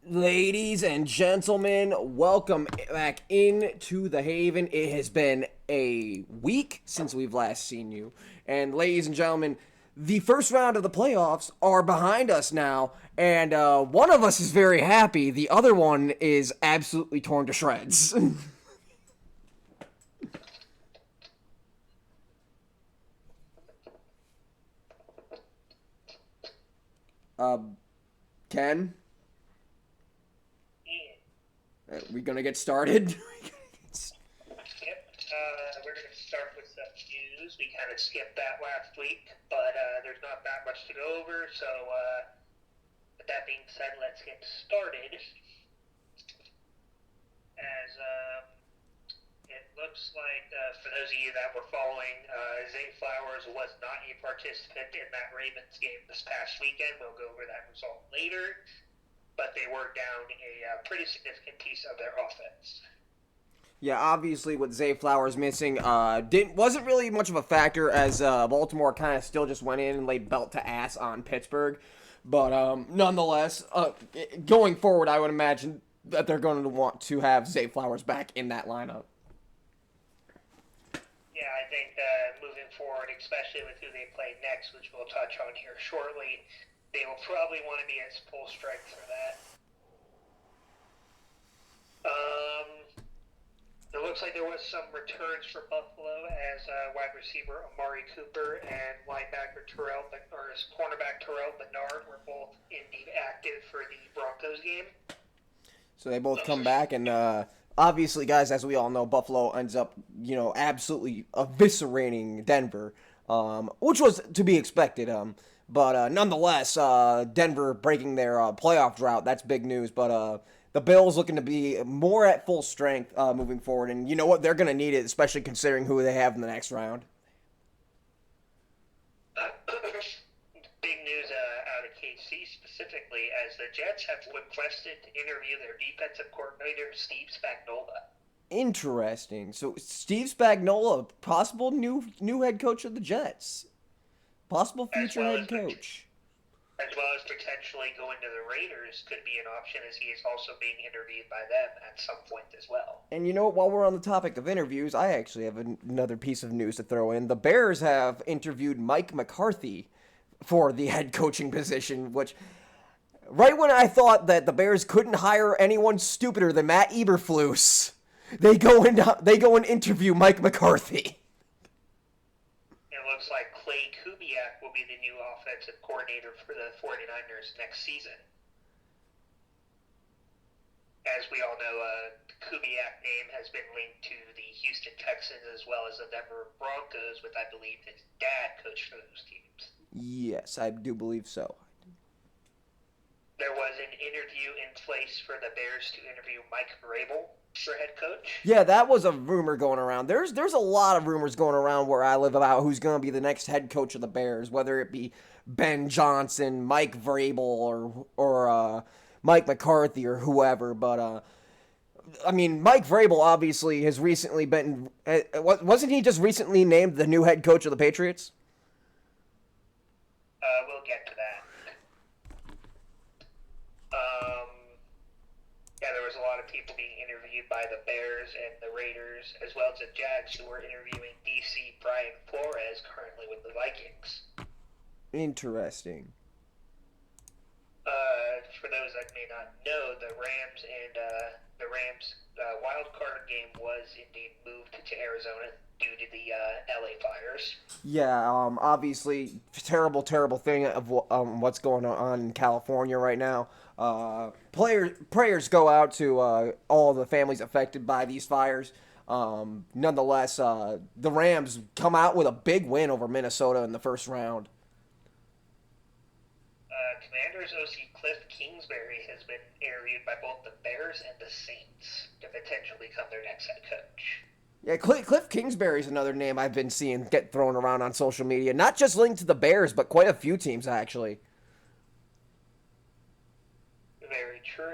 Ladies and gentlemen, welcome back into the Haven. It has been a week since we've last seen you. And ladies and gentlemen, the first round of the playoffs are behind us now. And one of us is very happy. The other one is absolutely torn to shreds. uh, Ken, Ian. are we going to get started? Yep. We're going to start with some news. We kind of skipped that last week, but there's not that much to go over. So, with that being said, let's get started. As it looks like, for those of you that were following, Zay Flowers was not a participant in that Ravens game this past weekend. We'll go over that result later. But they were down a pretty significant piece of their offense. Yeah, obviously with Zay Flowers missing, wasn't really much of a factor as Baltimore kind of still just went in and laid belt to ass on Pittsburgh. But nonetheless, going forward, I would imagine that they're going to want to have Zay Flowers back in that lineup. Yeah, I think moving forward, especially with who they play next, which we'll touch on here shortly, they will probably want to be at full strength for that. It looks like there was some returns for Buffalo as wide receiver Amari Cooper and linebacker cornerback Terrell Bernard were both indeed active for the Broncos game. So they both come back, and obviously, guys, as we all know, Buffalo ends up, absolutely eviscerating Denver, which was to be expected. But nonetheless, Denver breaking their playoff drought, that's big news. But the Bills looking to be more at full strength moving forward. And you know what? They're going to need it, especially considering who they have in the next round. Big news out of KC specifically, as the Jets have requested to interview their defensive coordinator, Steve Spagnuolo. Interesting. So Steve Spagnuolo, possible new head coach of the Jets. Possible As future well head as coach. as well as potentially going to the Raiders could be an option, as he is also being interviewed by them at some point as well. And you know what? While we're on the topic of interviews, I actually have another piece of news to throw in. The Bears have interviewed Mike McCarthy for the head coaching position, which right when I thought that the Bears couldn't hire anyone stupider than Matt Eberflus, they go and interview Mike McCarthy. It looks like Clay Kubiak will be the new offensive coordinator for the 49ers next season. As we all know, Kubiak name has been linked to the Houston Texans as well as the Denver Broncos, with I believe his dad coached for those teams. Yes, I do believe so. There was an interview in place for the Bears to interview Mike Vrabel for head coach. Yeah, that was a rumor going around. There's a lot of rumors going around where I live about who's going to be the next head coach of the Bears, whether it be Ben Johnson, Mike Vrabel, or Mike McCarthy or whoever. But I mean, Mike Vrabel obviously has recently been. Wasn't he just recently named the new head coach of the Patriots? We'll get to that. Um, yeah, there was a lot of people being interviewed by the Bears and the Raiders, as well as the Jags, who were interviewing DC Brian Flores, currently with the Vikings. Interesting. For those that may not know, the Rams wild card game was indeed moved to Arizona due to the LA fires. Yeah, obviously, terrible, terrible thing of what's going on in California right now. Prayers go out to all the families affected by these fires. Nonetheless, the Rams come out with a big win over Minnesota in the first round. Commanders OC Cliff Kingsbury has been interviewed by both the Bears and the Saints to potentially become their next head coach. Yeah, Cliff Kingsbury is another name I've been seeing get thrown around on social media. Not just linked to the Bears, but quite a few teams, actually. Very true.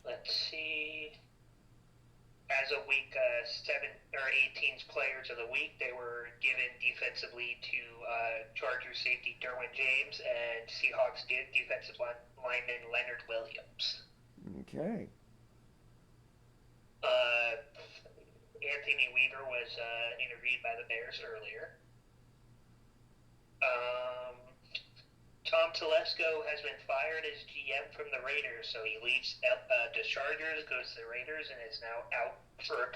Let's see. as of week 7 or 18's Players of the Week, they were given defensively to Chargers safety Derwin James and Seahawks defensive lineman Leonard Williams. Okay. Anthony Weaver was interviewed by the Bears earlier. Tom Telesco has been fired as GM from the Raiders, so he leaves the Chargers, goes to the Raiders, and is now out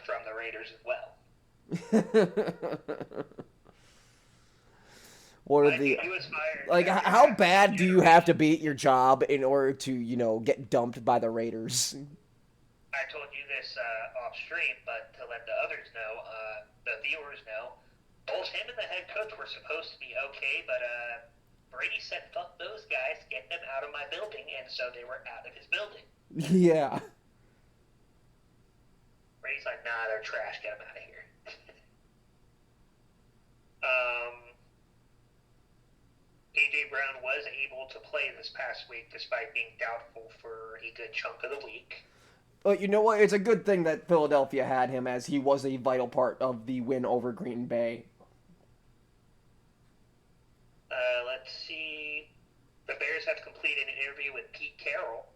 from the Raiders as well. What are the he was fired like? How bad do you have to be at your job in order to get dumped by the Raiders? I told you this off stream, but to let the others know, the viewers know, both him and the head coach were supposed to be okay, but Brady said, fuck those guys, get them out of my building, and so they were out of his building. Yeah. Brady's like, nah, they're trash, get them out of here. A.J. Brown was able to play this past week despite being doubtful for a good chunk of the week. But you know what? It's a good thing that Philadelphia had him, as he was a vital part of the win over Green Bay. Let's see. The Bears have completed an interview with Pete Carroll.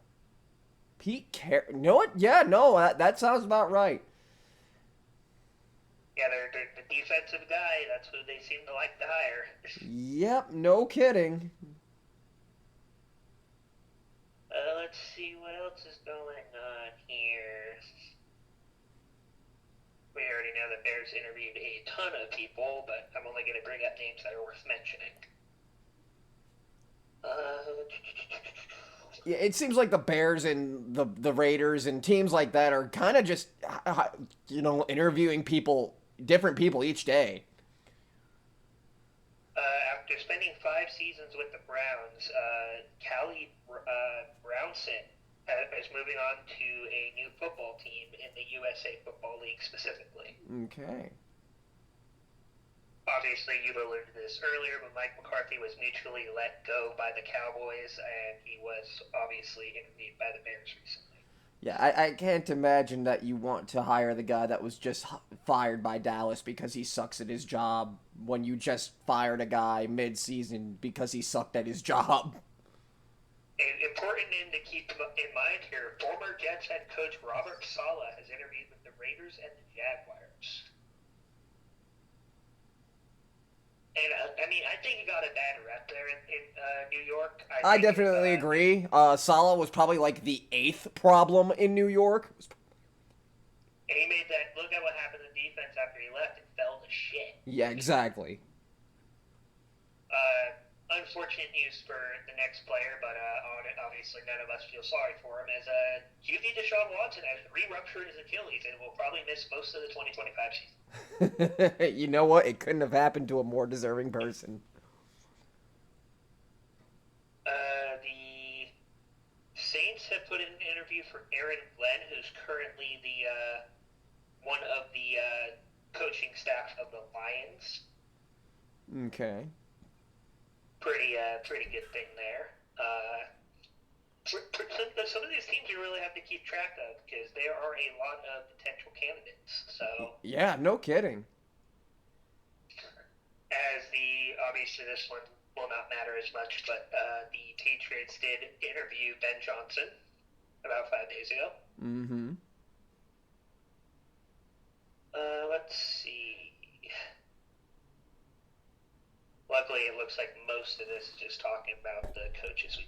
Pete Carroll? You know what? Yeah, no, that sounds about right. Yeah, they're the defensive guy. That's who they seem to like to hire. Yep, no kidding. Let's see what else is going on here. We already know the Bears interviewed a ton of people, but I'm only going to bring up names that are worth mentioning. Yeah, it seems like the Bears and the Raiders and teams like that are kind of just, interviewing different people each day. After spending 5 seasons with the Browns, Callie Brownson is moving on to a new football team in the USA Football League specifically. Okay. Obviously, you alluded to this earlier, but Mike McCarthy was mutually let go by the Cowboys, and he was obviously interviewed by the Bears recently. Yeah, I can't imagine that you want to hire the guy that was just fired by Dallas because he sucks at his job when you just fired a guy mid-season because he sucked at his job. An important name to keep in mind here, former Jets head coach Robert Saleh has interviewed with the Raiders and the Jaguars. And, I think he got a bad rep there in New York. I definitely agree. Saleh was probably like the 8th problem in New York. And he made that, look at what happened to defense after he left. It fell to shit. Yeah, exactly. Unfortunate news for the next player, but obviously none of us feel sorry for him, as QB Deshaun Watson has re-ruptured his Achilles and will probably miss most of the 2025 season. You know what? It couldn't have happened to a more deserving person. The Saints have put in an interview for Aaron Glenn, who's currently the one of the coaching staff of the Lions. Okay. Pretty good thing there. Some of these teams you really have to keep track of because there are a lot of potential candidates. So yeah, no kidding. Obviously this one will not matter as much, but the Patriots did interview Ben Johnson about 5 days ago. Mm-hmm. Let's see. Luckily, it looks like most of this is just talking about the coaches we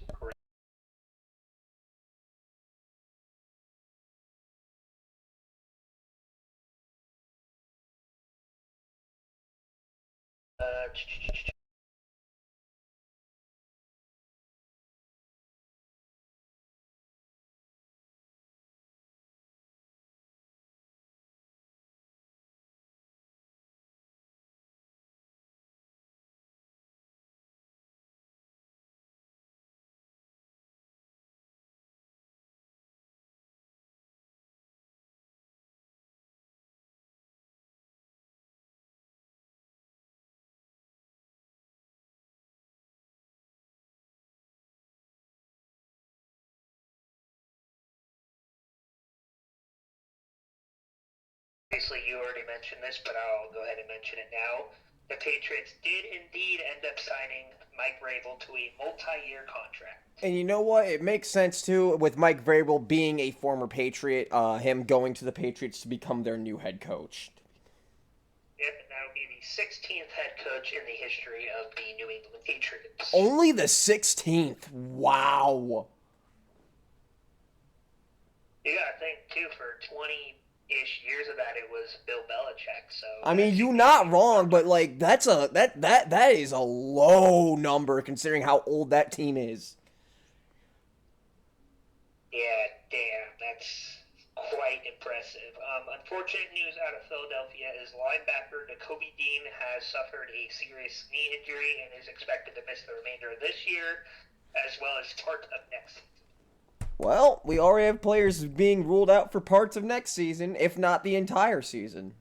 obviously you already mentioned this, but I'll go ahead and mention it now. The Patriots did indeed end up signing Mike Vrabel to a multi-year contract. And you know what? It makes sense too with Mike Vrabel being a former Patriot, him going to the Patriots to become their new head coach. Yep, and that'll be the 16th head coach in the history of the New England Patriots. Only the 16th. Wow. You gotta think too, for 20-ish years of that, it was Bill Belichick. So I mean, you're not wrong, but like that is a low number considering how old that team is. Yeah, damn, that's quite impressive. Unfortunate news out of Philadelphia is linebacker Nakobe Dean has suffered a serious knee injury and is expected to miss the remainder of this year, as well as part of next season. Well, we already have players being ruled out for parts of next season, if not the entire season.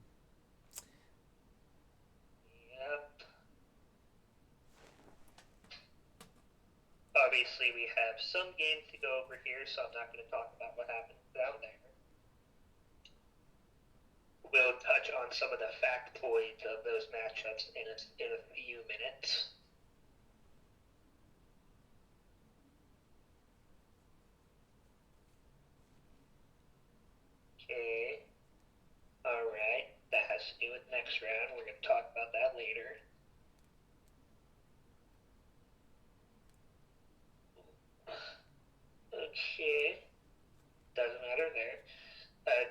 Yep. Obviously, we have some games to go over here, so I'm not going to talk about what happened down there. We'll touch on some of the factoids of those matchups in a few minutes. Okay. Alright. That has to do with next round. We're going to talk about that later. Okay. Doesn't matter there.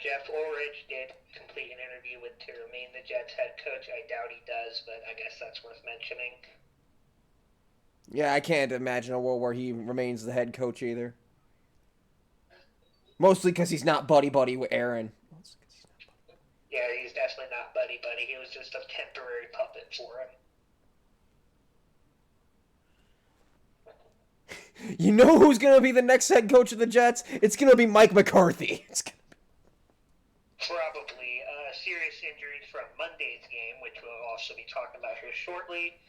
Jeff Ulrich did complete an interview to remain the Jets head coach. I doubt he does, but I guess that's worth mentioning. Yeah, I can't imagine a world where he remains the head coach either. Mostly because he's not buddy-buddy with Aaron. Yeah, he's definitely not buddy-buddy. He was just a temporary puppet for him. You know who's going to be the next head coach of the Jets? It's going to be Mike McCarthy. Probably. Serious injuries from Monday's game, which we'll also be talking about here shortly.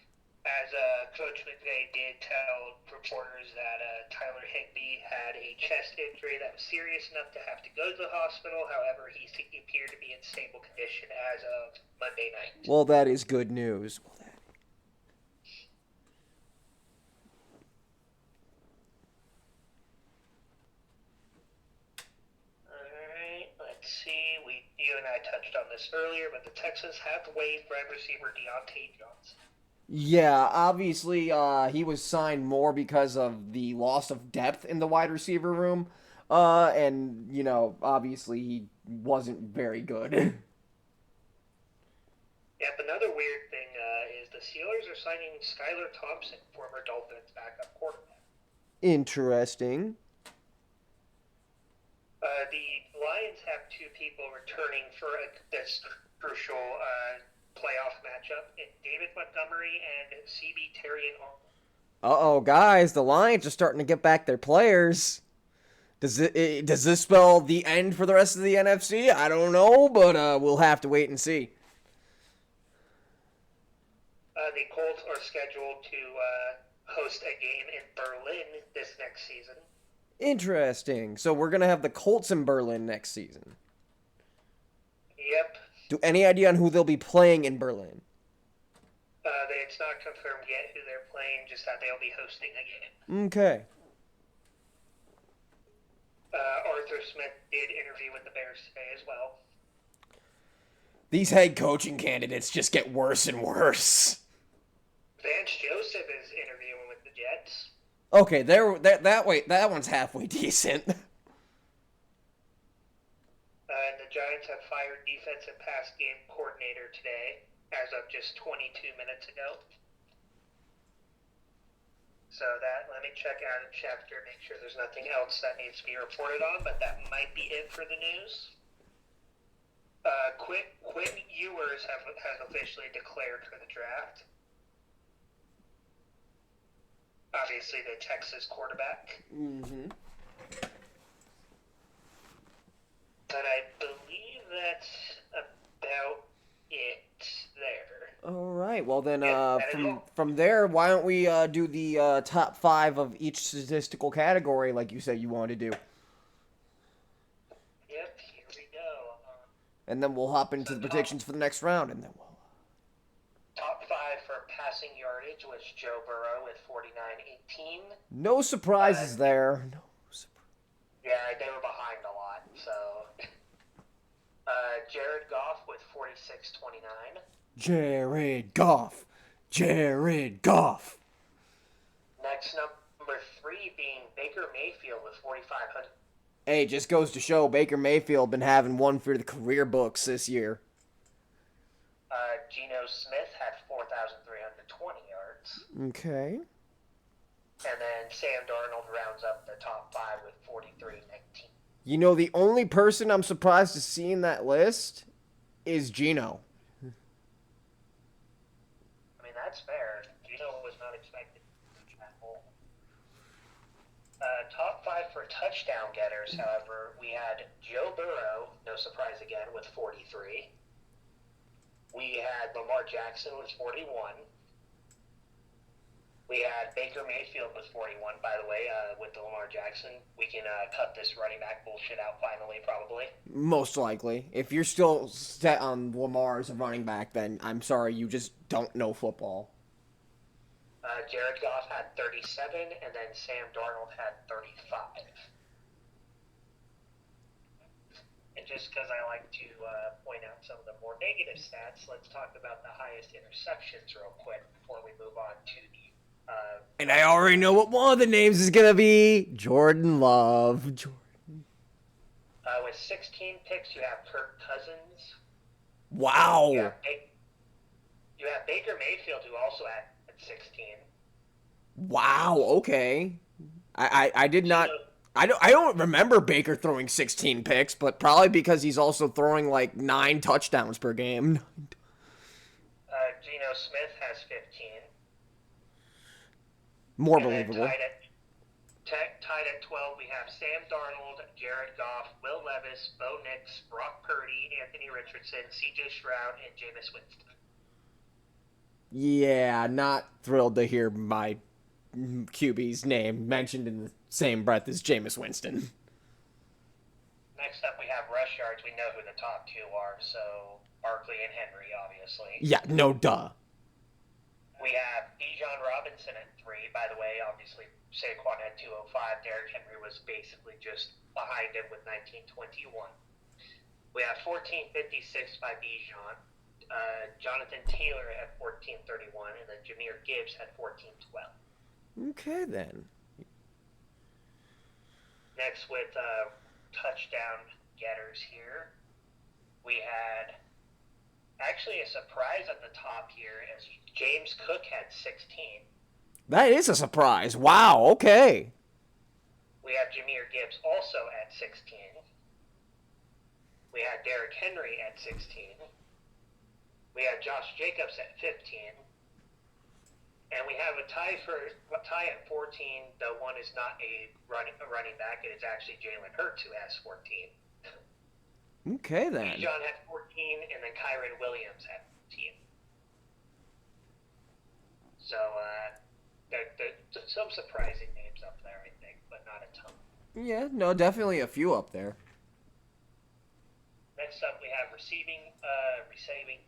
As Coach McVay did tell reporters that Tyler Higbee had a chest injury that was serious enough to have to go to the hospital. However, he appeared to be in stable condition as of Monday night. Well, that is good news. Alright, let's see. You and I touched on this earlier, but the Texans have waived wide receiver Deontay Johnson. Yeah, obviously, he was signed more because of the loss of depth in the wide receiver room. And, you know, obviously he wasn't very good. Yep, another weird thing is the Steelers are signing Skylar Thompson, former Dolphins backup quarterback. Interesting. The Lions have two people returning for this crucial playoff matchup in David Montgomery and CB Terrian Arnold. Uh-oh, guys, the Lions are starting to get back their players. Does this spell the end for the rest of the NFC? I don't know, but we'll have to wait and see. The Colts are scheduled to host a game in Berlin this next season. Interesting. So we're going to have the Colts in Berlin next season. Yep. Do any idea on who they'll be playing in Berlin? It's not confirmed yet who they're playing, just that they'll be hosting a game. Okay. Arthur Smith did interview with the Bears today as well. These head coaching candidates just get worse and worse. Vance Joseph is interviewing with the Jets. Okay, that one's halfway decent. And the Giants have fired defensive pass game coordinator today, as of just 22 minutes ago. So let me check out a chapter, make sure there's nothing else that needs to be reported on, but that might be it for the news. Quinn Ewers has officially declared for the draft. Obviously, the Texas quarterback. Mm-hmm. But I believe that's about it there. All right. Well, then, from there, why don't we do the top 5 of each statistical category, like you said you wanted to do? Yep. Here we go. And then we'll hop into So the predictions for the next round, and then we'll. top 5 for passing yardage was Joe Burrow with 49.18. No surprises there. No surprise. Yeah, they were behind a lot. So Jared Goff with 46.29. Jared Goff. Jared Goff. Next, number 3 being Baker Mayfield with 4,500. Hey, just goes to show Baker Mayfield been having one for the career books this year. Geno Smith had 4,320 yards. Okay. And then Sam Darnold rounds up the top 5 with 43.19. You know, the only person I'm surprised to see in that list is Geno. I mean, that's fair. Geno was not expected at all. Top 5 for touchdown getters, however, we had Joe Burrow, no surprise again, with 43. We had Lamar Jackson with 41. We had Baker Mayfield with 41, by the way, with the Lamar Jackson. We can cut this running back bullshit out finally, probably. Most likely. If you're still set on Lamar as a running back, then I'm sorry, you just don't know football. Jared Goff had 37, and then Sam Darnold had 35. And just because I like to point out some of the more negative stats, let's talk about the highest interceptions real quick before we move on to the... And I already know what one of the names is going to be. Jordan Love. With 16 picks, you have Kirk Cousins. Wow. You have Baker Mayfield, who also had 16. Wow, okay. I did not... I don't remember Baker throwing 16 picks, but probably because he's also throwing like 9 touchdowns per game. Geno Smith has 15. More and believable. Tied at 12, we have Sam Darnold, Jared Goff, Will Levis, Bo Nix, Brock Purdy, Anthony Richardson, C.J. Stroud, and Jameis Winston. Yeah, not thrilled to hear my QB's name mentioned in the same breath as Jameis Winston. Next up, we have rush yards. We know who the top 2 are, so Barkley and Henry, obviously. Yeah, no duh. We have Bijan Robinson at 3. By the way, obviously, Saquon had 205. Derrick Henry was basically just behind him with 1921. We have 1456 by Bijan. Jonathan Taylor had 1431, and then Jahmyr Gibbs had 1412. Okay, then. Next, with touchdown getters here, we had actually a surprise at the top here as James Cook had 16. That is a surprise. Wow, okay. We have Jahmyr Gibbs also at 16. We had Derrick Henry at 16. We have Josh Jacobs at 15. And we have a tie at 14. The one is not a running back. It is actually Jalen Hurts who has 14. Okay, then. Bijan had 14, and then Kyren Williams had 14. So, there's some surprising names up there, I think, but not a ton. Yeah, no, definitely a few up there. Next up, we have receiving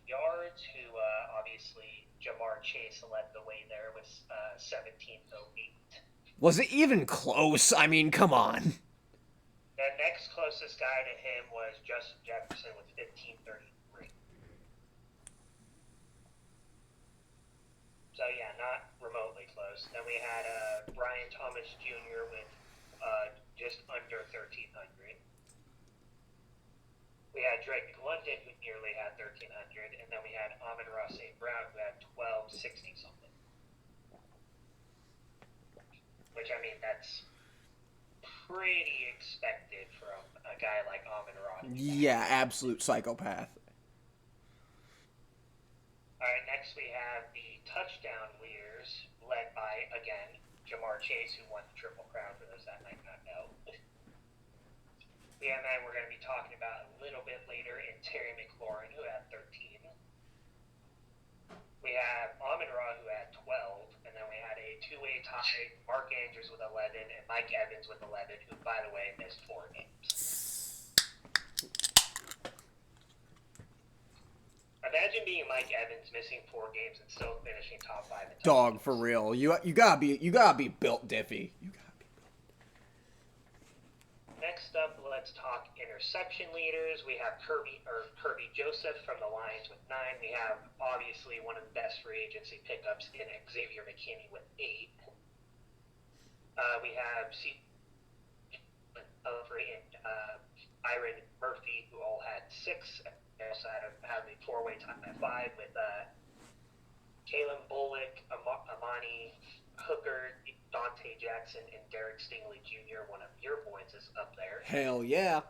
yards, who obviously Jamar Chase led the way there with 1708. Was it even close? I mean, come on. The next closest guy to him was Justin Jefferson with 1533. So yeah, not remotely close. Then we had Brian Thomas Jr. with just under 1300. We had Drake London, who nearly had 1300, and then we had Amon-Ra St. Brown, who had 1260 something. Which, I mean, that's pretty expected from a guy like Amon-Ra. Yeah, absolute psychopath. All right, next we have the touchdown leaders, led by, again, Jamar Chase, who won the Triple Crown, for those that might not know. The man we're going to be talking about a little bit later in Terry McLaurin, who had 13. We have Amon-Ra, who had 12, and then we had a two-way tie, Mark Andrews with 11, and Mike Evans with 11, who, by the way, missed 4 games. Imagine being Mike Evans, missing 4 games and still finishing top 5 in Dog, for touchdowns. real. You gotta be built diffy. You gotta be. Next up, let's talk interception leaders. We have Kirby Joseph from the Lions with 9. We have obviously one of the best free agency pickups in Xavier McKinney with 8. We have Humphrey and Iron Murphy, who all had 6. They also had a 4-way time at 5 with Kalen Bullock, Amani Hooker, Dante Jackson, and Derek Stingley Jr. One of your boys is up there. Hell yeah.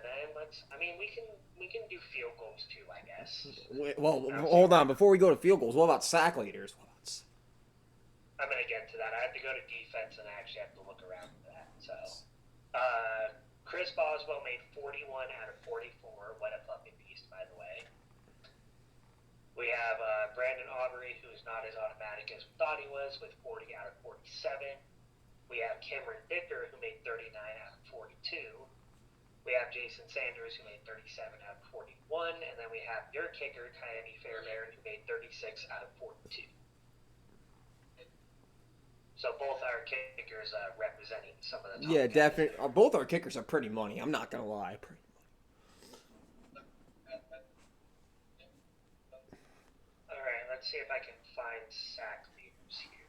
Then we can do field goals too, I guess. Well, hold on. Before we go to field goals, what about sack leaders? I'm gonna get to that. I have to go to defense, and I actually have to look around for that. So, Chris Boswell made 41 out of 44. What a fucking beast, by the way. We have Brandon Aubrey, who is not as automatic as we thought he was, with 40 out of 47. We have Cameron Dicker, who made 39 out of 42. We have Jason Sanders, who made 37 out of 41. And then we have your kicker, Kyrie Fairbairn, who made 36 out of 42. So both our kickers representing some of the top Yeah, guys. definitely. Both our kickers are pretty money. I'm not gonna lie. Pretty money. All right, let's see if I can find sack leaders here.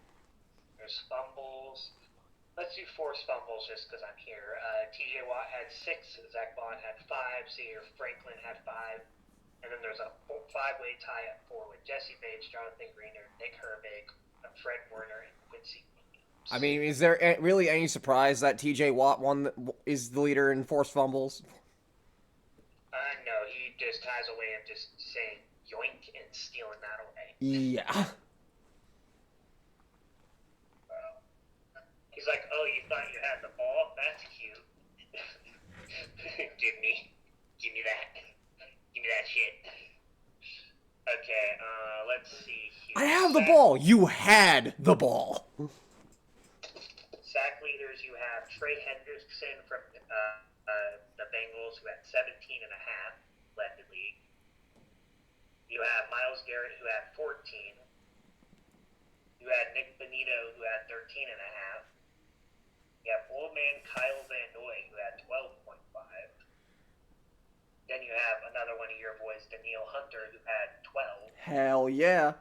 There's fumbles. Let's do forced fumbles just because I'm here. TJ Watt had 6. Zach Bond had 5. Sear Franklin had 5. And then there's a 5-way tie at 4 with Jesse Bates, Jonathan Greener, Nick Herbig, Fred Warner, and Quincy Williams. I mean, is there really any surprise that TJ Watt is the leader in forced fumbles? No, he just has a way of just saying yoink and stealing that away. Yeah. He's like, oh, you thought you had the ball? That's cute. Give me that. Give me that shit. Okay, let's see here. I have the ball. You had the ball. Sack leaders, you have Trey Hendrickson from the Bengals, who had 17 and a half, led the league. You have Myles Garrett, who had 14. You had Nick Benito, who had 13 and a half. You have old man Kyle Van Noy, who had 12.5. Then you have another one of your boys, Daniil Hunter, who had 12. Hell yeah.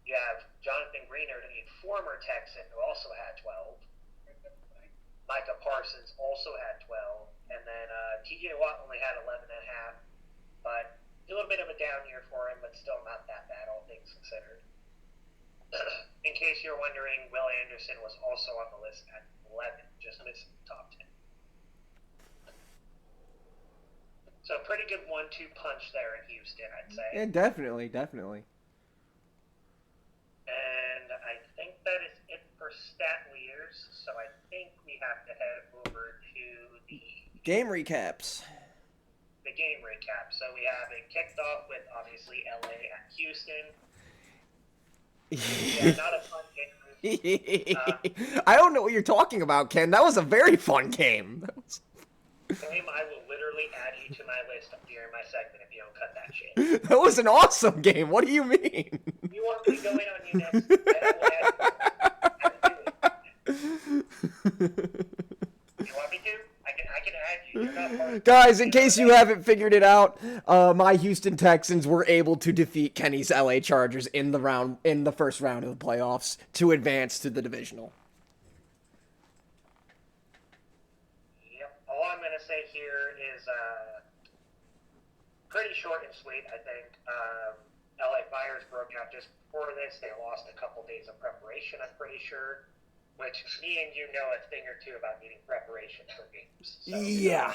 You have Jonathan Greener, a former Texan, who also had 12. Micah Parsons also had 12. And then TJ Watt only had 11 and a half. But a little bit of a down year for him, but still not that bad, all things considered. In case you're wondering, Will Anderson was also on the list at 11, just missing the top 10. So pretty good 1-2 punch there in Houston, I'd say. Yeah, definitely. And I think that is it for stat leaders. So I think we have to head over to the game recaps. The game recap. So we have it kicked off with obviously LA at Houston. Yeah, not a fun game. I don't know what you're talking about, Ken. That was a very fun game. Game, I will literally add you to my list during my segment if you don't cut that shit. That was an awesome game. What do you mean? You want me to go in on you next? You want me to? I can add you. You're not part of Guys, in case you haven't figured it out, my Houston Texans were able to defeat Kenny's LA Chargers in the first round of the playoffs to advance to the divisional. Yep. All I'm going to say here is pretty short and sweet, I think. LA Fires broke out just before this. They lost a couple days of preparation, I'm pretty sure. Which me and you know a thing or two about needing preparation for games. So, Yeah.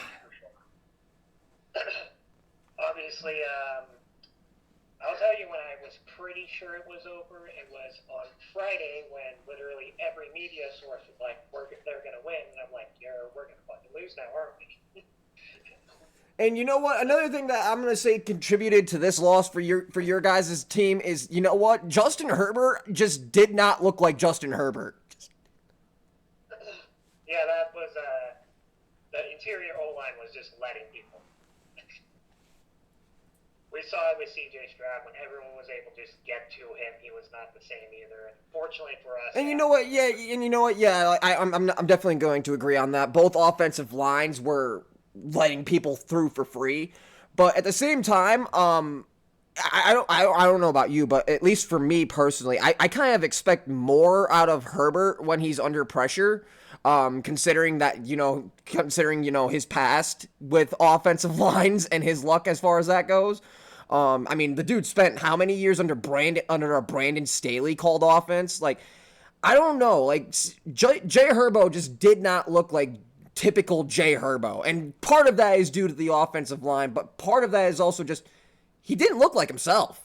Obviously, I'll tell you when I was pretty sure it was over. It was on Friday when literally every media source was like, they're going to win. And I'm like, we're going to fucking lose now, aren't we? And you know what? Another thing that I'm going to say contributed to this loss for your guys' team is, you know what? Justin Herbert just did not look like Justin Herbert. Yeah, that was interior O-line was just letting people. We saw it with C.J. Stroud when everyone was able to just get to him. He was not the same either. And fortunately for us, and you know what? Yeah, and you know what? Yeah, I'm definitely going to agree on that. Both offensive lines were letting people through for free, but at the same time, I don't know about you, but at least for me personally, I kind of expect more out of Herbert when he's under pressure. Considering his past with offensive lines and his luck as far as that goes. I mean, the dude spent how many years under a Brandon Staley called offense? Like, I don't know. Like, Jay Herbo just did not look like typical Jay Herbo. And part of that is due to the offensive line, but part of that is also just he didn't look like himself.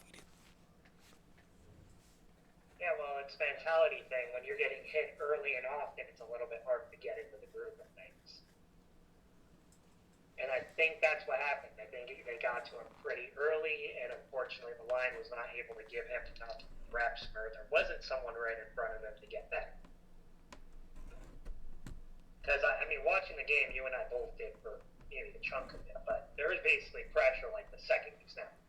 Yeah, well, it's a mentality thing. When you're getting hit early and often, it's a little bit hard to get into the groove of things. And I think that's what happened. I think they got to him pretty early, and unfortunately the line was not able to give him enough reps where there wasn't someone right in front of him to get that. Because, I mean, watching the game, you and I both did for maybe a chunk of it, but there was basically pressure like the second we snapped.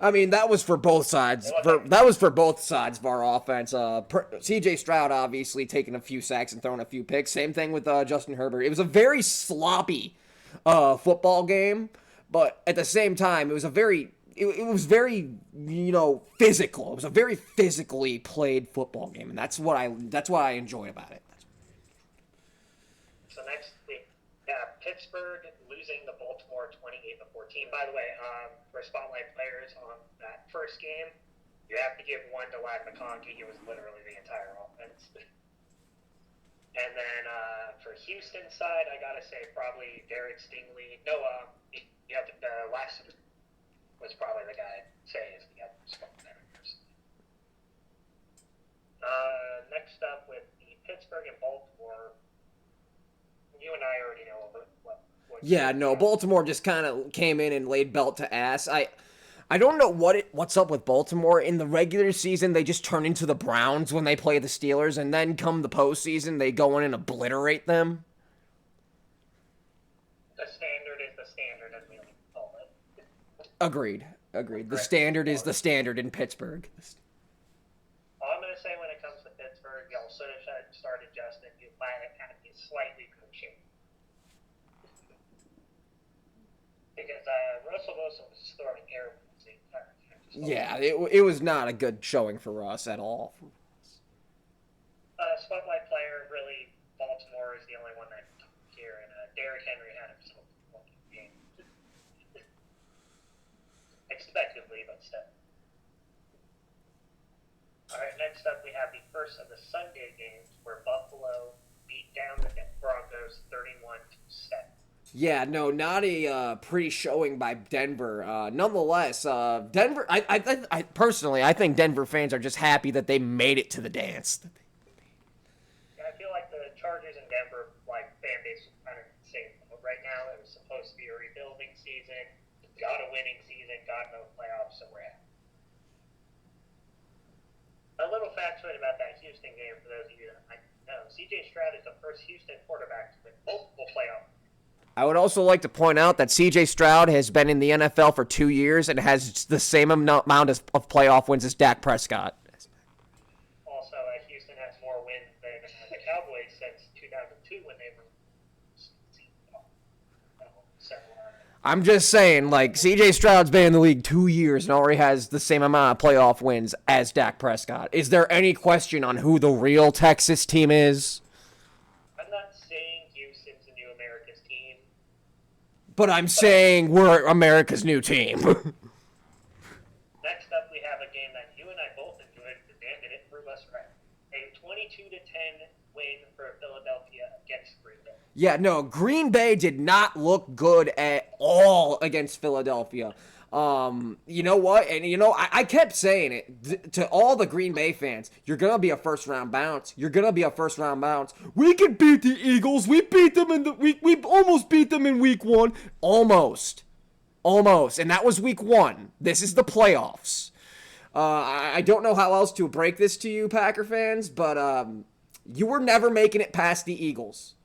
I mean, that was for both sides. That was for both sides of our offense. C.J. Stroud obviously taking a few sacks and throwing a few picks. Same thing with Justin Herbert. It was a very sloppy football game, but at the same time, it was very physical. It was a very physically played football game, and that's what I enjoy about it. So next we have Pittsburgh losing to Baltimore 28-14. By the way, for spotlight players on that first game, you have to give one to Ladd McConkey. He was literally the entire offense. And then for Houston's side, I gotta say probably Derek Stingley. No, you have the last was probably the guy I'd say is the other spot there. Next up with the Pittsburgh and Baltimore. You and I already know what yeah, no, Baltimore just kind of came in and laid belt to ass. I don't know what's up with Baltimore. In the regular season, they just turn into the Browns when they play the Steelers, and then come the postseason, they go in and obliterate them. The standard is the standard, as we like to call it. Agreed. The standard is the standard in Pittsburgh. All I'm going to say when it comes to Pittsburgh, y'all should have started Justin. You might have had to be slightly coaching. Because Russell Wilson was throwing air the entire time. Yeah, it was not a good showing for us at all. Spotlight player, really, Baltimore is the only one that here, and Derrick Henry had himself a game. Expectedly, but still. All right, next up we have the first of the Sunday games where Buffalo beat down the Broncos 31-7. Yeah, no, not a pretty showing by Denver. Nonetheless, Denver. I personally, I think Denver fans are just happy that they made it to the dance. Yeah, I feel like the Chargers and Denver fan base was kind of the same. But right now, it was supposed to be a rebuilding season. Got a winning season. Got no playoffs, so we're at. A little factoid about that Houston game for those of you that might know: C.J. Stroud is the first Houston quarterback to win multiple playoffs. I would also like to point out that C.J. Stroud has been in the NFL for 2 years and has the same amount of playoff wins as Dak Prescott. Also, Houston has more wins than the Cowboys since 2002 when they were. I'm just saying, C.J. Stroud's been in the league 2 years and already has the same amount of playoff wins as Dak Prescott. Is there any question on who the real Texas team is? I'm not saying Houston's the new America's team. But I'm saying we're America's new team. Next up, we have a game that you and I both enjoyed because Dan did it prove us right. A 22-10 win for Philadelphia against Green Bay. Yeah, no, Green Bay did not look good at all against Philadelphia. You know what? And, I kept saying it to all the Green Bay fans. You're going to be a first-round bounce. You're going to be a first-round bounce. We can beat the Eagles. We beat them we almost beat them in week 1. Almost. And that was week 1. This is the playoffs. I don't know how else to break this to you, Packer fans, but you were never making it past the Eagles.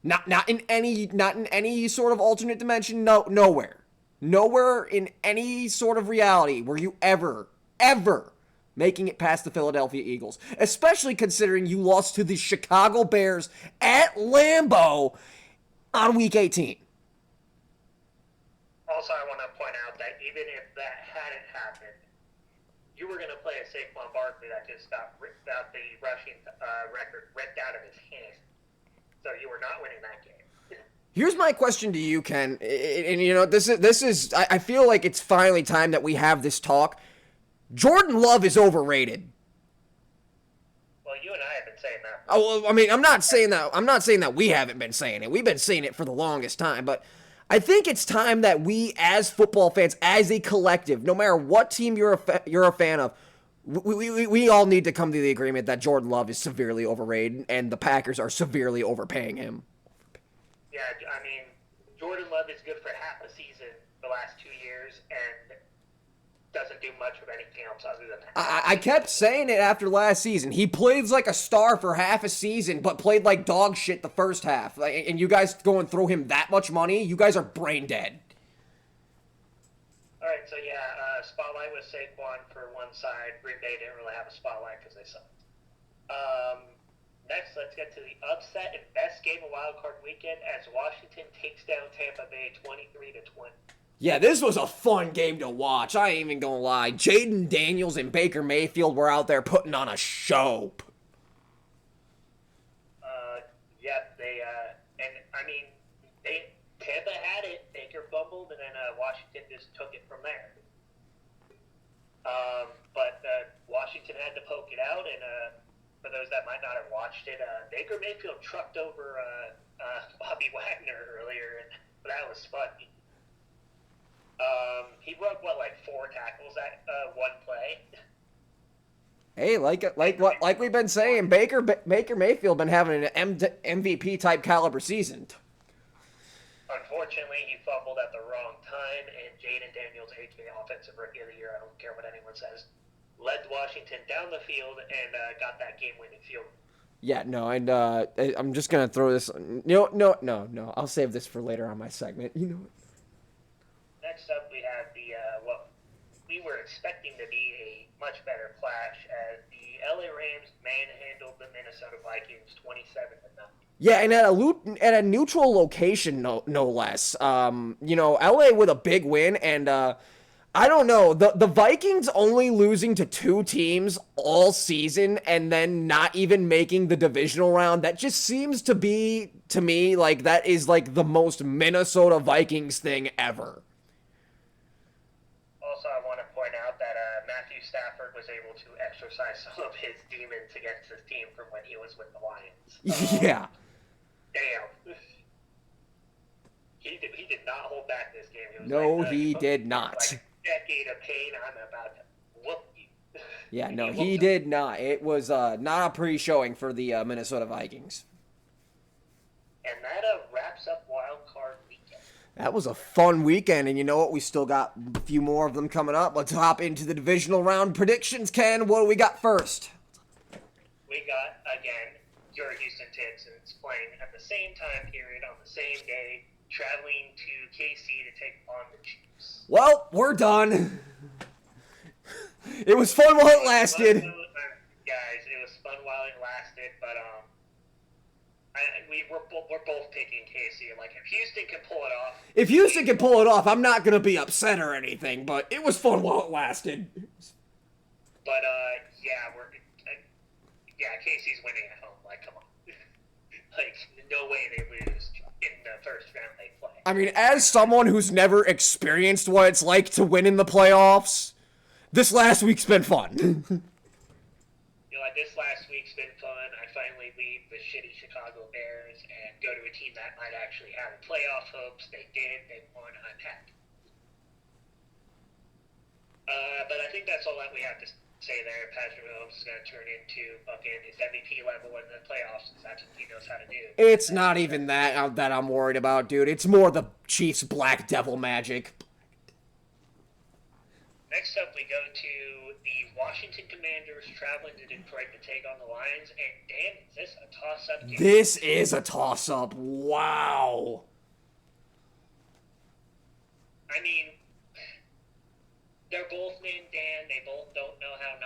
Not in any sort of alternate dimension. No, nowhere. Nowhere in any sort of reality were you ever making it past the Philadelphia Eagles, especially considering you lost to the Chicago Bears at Lambeau on Week 18. Also, I want to point out that even if that hadn't happened, you were going to play a Saquon Barkley that just got the rushing record ripped out of his hand. So you were not winning that game. Here's my question to you, Ken. And you know, this is I feel like it's finally time that we have this talk. Jordan Love is overrated. Well, you and I have been saying that. Oh, well, I mean, I'm not saying that we haven't been saying it. We've been saying it for the longest time, but I think it's time that we, as football fans, as a collective, no matter what team you're a fan of, we all need to come to the agreement that Jordan Love is severely overrated and the Packers are severely overpaying him. Yeah, I mean, Jordan Love is good for half a season the last 2 years and doesn't do much of anything else other than that. I kept saying it after last season. He plays like a star for half a season, but played like dog shit the first half. And you guys go and throw him that much money? You guys are brain dead. All right, so yeah, spotlight was Saquon for one side. Green Bay didn't really have a spotlight because they sucked. Next, let's get to the upset and best game of Wild Card Weekend as Washington takes down Tampa Bay 23-20. Yeah, this was a fun game to watch. I ain't even gonna lie. Jaden Daniels and Baker Mayfield were out there putting on a show. Yep, and I mean, Tampa had it. Baker fumbled, and then Washington just took it from there. But Washington had to poke it out, and for those that might not have watched it, Baker Mayfield trucked over Bobby Wagner earlier, and that was funny. He broke like 4 tackles at one play. Hey, like we've been saying, Baker Mayfield been having an MVP type caliber season. Unfortunately, he fumbled at the wrong time, and Jaden Daniels, aka Offensive Rookie of the Year, I don't care what anyone says, led Washington down the field and got that game-winning field. Yeah, no, and I'm just gonna throw this. No. I'll save this for later on my segment. You know. Next up, we have what we were expecting to be a much better clash as the LA Rams manhandled the Minnesota Vikings 27-0. Yeah, and at a neutral location, no less. LA with a big win, and I don't know, the Vikings only losing to 2 teams all season and then not even making the divisional round. That just seems to be, to me, like that is like the most Minnesota Vikings thing ever. Also, I want to point out that Matthew Stafford was able to exercise some of his demons against his team from when he was with the Lions. Yeah. Damn. He did not hold back this game. He did not. Like a decade of pain, I'm about to whoop you. Yeah, no, he did not. It was not a pretty showing for the Minnesota Vikings. And that wraps up Wild Card Weekend. That was a fun weekend, and you know what? We still got a few more of them coming up. Let's hop into the divisional round predictions, Ken. What do we got first? We got, again, your Houston Texans playing at the same time period on the same day, traveling to KC to take on the Chiefs. Well, we're done. It was fun while it lasted. Guys, it was fun while it lasted, but we're both picking KC. Like, if Houston can pull it off, I'm not gonna be upset or anything. But it was fun while it lasted. But KC's winning at home. Like, come on, like no way they lose in the first round they play. I mean, as someone who's never experienced what it's like to win in the playoffs, this last week's been fun. This last week's been fun. I finally leave the shitty Chicago Bears and go to a team that might actually have playoff hopes. They did. They won. I'm happy. But I think that's all that we have to say there. Patrick Mahomes is going to turn into fucking his MVP level in the playoffs because that's what he knows how to do. It's not even that I'm worried about, dude. It's more the Chiefs' Black Devil magic. Next up, we go to the Washington Commanders traveling to Detroit to take on the Lions. And Dan, is this a toss-up game? This is a toss-up. Wow. I mean, they're both named Dan. They both don't know how to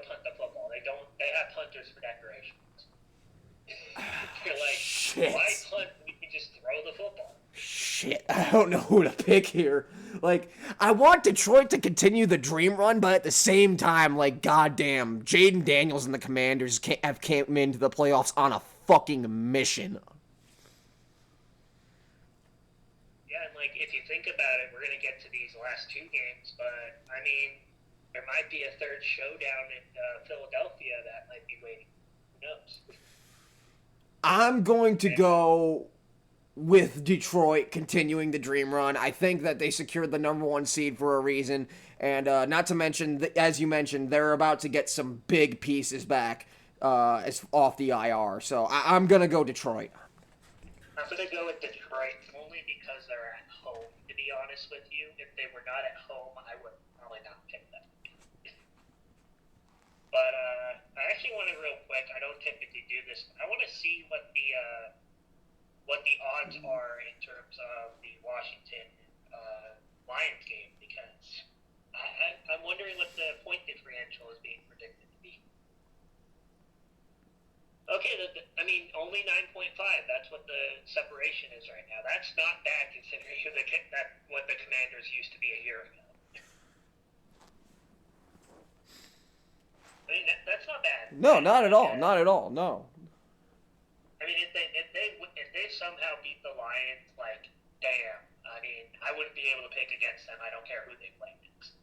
punt the football. They have punters for decorations. You're like, Shit. why punt? We can just throw the football. Shit, I don't know who to pick here. Like, I want Detroit to continue the dream run, but at the same time, like, goddamn, Jaden Daniels and the Commanders have came into the playoffs on a fucking mission. Yeah, and like, if you think about it, we're going to get to these last two games, but, I mean, there might be a third showdown in Philadelphia that might be waiting. Who knows? I'm going to go with Detroit continuing the dream run. I think that they secured the number 1 seed for a reason, and not to mention, as you mentioned, they're about to get some big pieces back off the IR. So I'm going to go Detroit. I'm going to go with Detroit only because they're at home, to be honest with you. If they were not at home, I would probably not pick them. But I actually want to real quick, I don't typically do this, but I want to see what the odds are in terms of the Washington Lions game, because I'm wondering what the point differential is being predicted to be. Okay, I mean, only 9.5. That's what the separation is right now. That's not bad considering what the Commanders used to be a year ago. I mean, that's not bad. No, not at all. Not at all. No. I mean, if they somehow beat the Lions, like, damn. I mean, I wouldn't be able to pick against them. I don't care who they play next.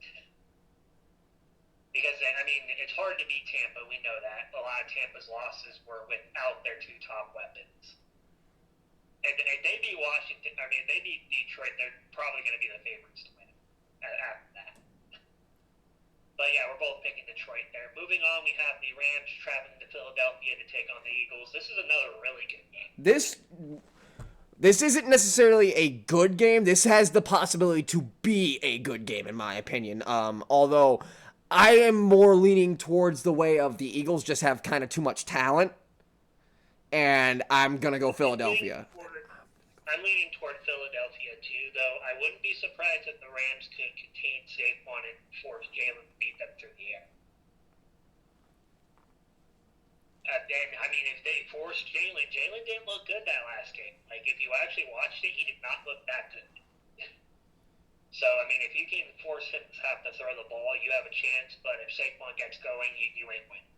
Because, I mean, it's hard to beat Tampa. We know that. A lot of Tampa's losses were without their 2 top weapons. And if they beat Washington, I mean, if they beat Detroit, they're probably going to be the favorites to win after that. But yeah, we're both picking Detroit there. Moving on, we have the Rams traveling to Philadelphia to take on the Eagles. This is another really good game. This isn't necessarily a good game. This has the possibility to be a good game, in my opinion. Although I am more leaning towards the way of the Eagles just have kind of too much talent, and I'm gonna go Philadelphia. I'm leaning toward Philadelphia too, though. I wouldn't be surprised if the Rams could contain Saquon and force Jalen to beat them through the air. And, I mean, if they forced Jalen didn't look good that last game. Like, if you actually watched it, he did not look that good. So, I mean, if you can force him to have to throw the ball, you have a chance. But if Saquon gets going, you ain't winning.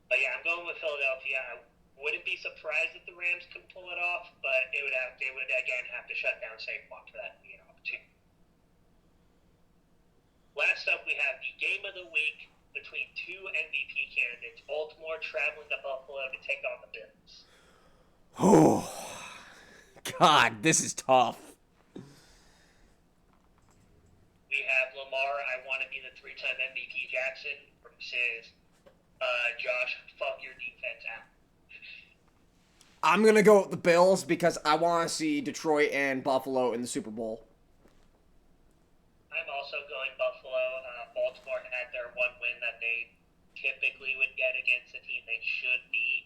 But yeah, I'm going with Philadelphia. I wouldn't be surprised if the Rams could pull it off, but they would again have to shut down Saquon for that to be an opportunity. Last up, we have the game of the week between 2 MVP candidates. Baltimore traveling to Buffalo to take on the Bills. Oh, God, this is tough. We have Lamar, I want to be the 3-time MVP Jackson versus Josh, fuck your defense out. I'm going to go with the Bills because I want to see Detroit and Buffalo in the Super Bowl. I'm also going Buffalo. Baltimore had their one win that they typically would get against a team they should beat.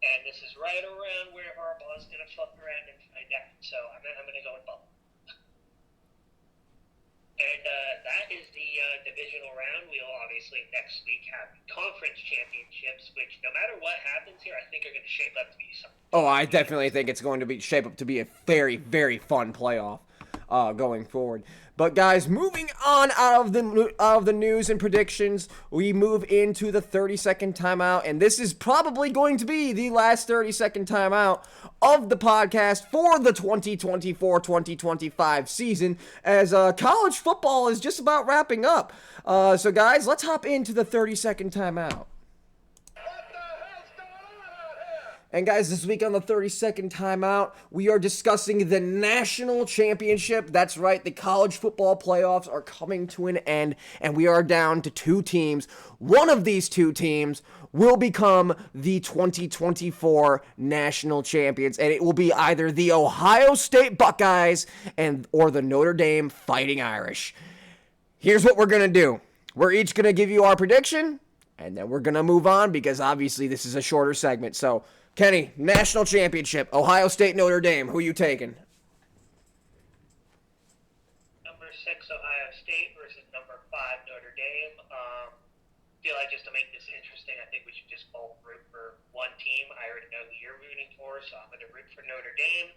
And this is right around where Harbaugh's going to fuck around and find out. So I'm going to go with Buffalo. And that is the divisional round. We'll obviously next week have conference championships, which no matter what happens here, I think are going to shape up to be something. Oh, I definitely think it's going to be shape up to be a very, very fun playoff going forward. But guys, moving on out of the news and predictions, we move into the 30-second timeout, and this is probably going to be the last 30-second timeout of the podcast for the 2024-2025 season, as college football is just about wrapping up. So guys, let's hop into the 30-second timeout. And guys, this week on the 30-second timeout, we are discussing the national championship. That's right, the college football playoffs are coming to an end, and we are down to 2 teams. One of these 2 teams will become the 2024 national champions, and it will be either the Ohio State Buckeyes or the Notre Dame Fighting Irish. here's what we're going to do. We're each going to give you our prediction, and then we're going to move on because obviously this is a shorter segment. So, Kenny, national championship, Ohio State, Notre Dame. Who are you taking? Number 6 Ohio State versus number 5 Notre Dame. Feel like just to make this interesting, I think we should just both root for one team. I already know who you're rooting for, so I'm going to root for Notre Dame.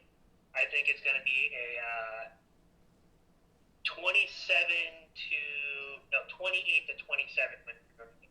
I think it's going to be a 28 to 27 win for Notre Dame.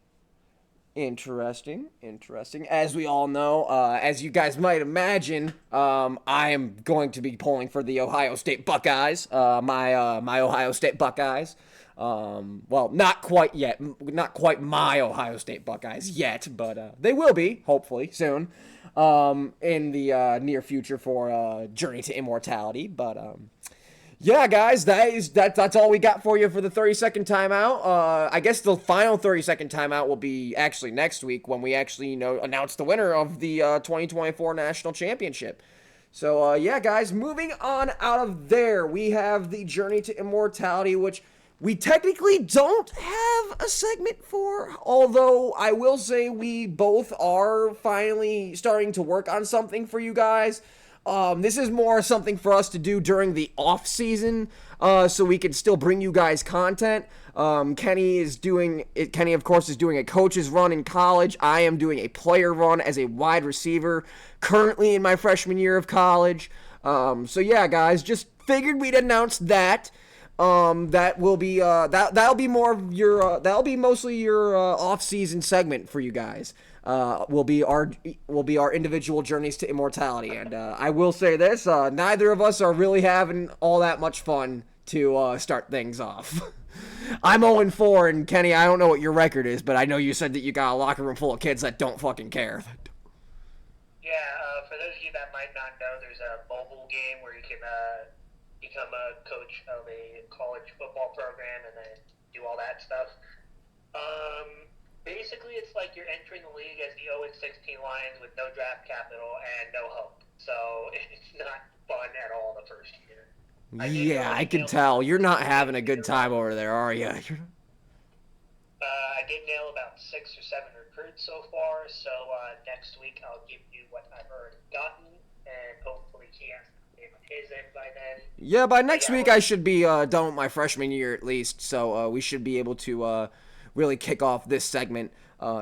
Interesting. As we all know, as you guys might imagine, I am going to be pulling for the Ohio State Buckeyes. My Ohio State Buckeyes. Well, not quite yet. Not quite my Ohio State Buckeyes yet, but they will be, hopefully, soon, in the near future for Journey to Immortality. But yeah, guys, that's all we got for you for the 30-second timeout. I guess the final 30-second timeout will be actually next week when we actually, announce the winner of the 2024 National Championship. So, yeah, guys, moving on out of there, we have the Journey to Immortality, which we technically don't have a segment for, although I will say we both are finally starting to work on something for you guys. This is more something for us to do during the off season, so we can still bring you guys content. Kenny, of course, is doing a coach's run in college. I am doing a player run as a wide receiver, currently in my freshman year of college. So yeah, guys, just figured we'd announce that. That will be that'll be more of your that'll be mostly your off-season segment for you guys. Will be our individual journeys to immortality, and I will say this: neither of us are really having all that much fun to start things off. I'm 0-4, and Kenny, I don't know what your record is, but I know you said that you got a locker room full of kids that don't fucking care. Yeah, for those of you that might not know, there's a mobile game where you can become a coach of a college football program and then do all that stuff. Basically, it's like you're entering the league as the 0-16 Lions with no draft capital and no hope. So it's not fun at all the first year. Yeah, I can tell. You're not having a good time over there, are you? I did nail about 6 or 7 recruits so far, so next week I'll give you what I've already gotten, and hopefully he has his end by then. Yeah, by next week I should be done with my freshman year at least, so we should be able to really kick off this segment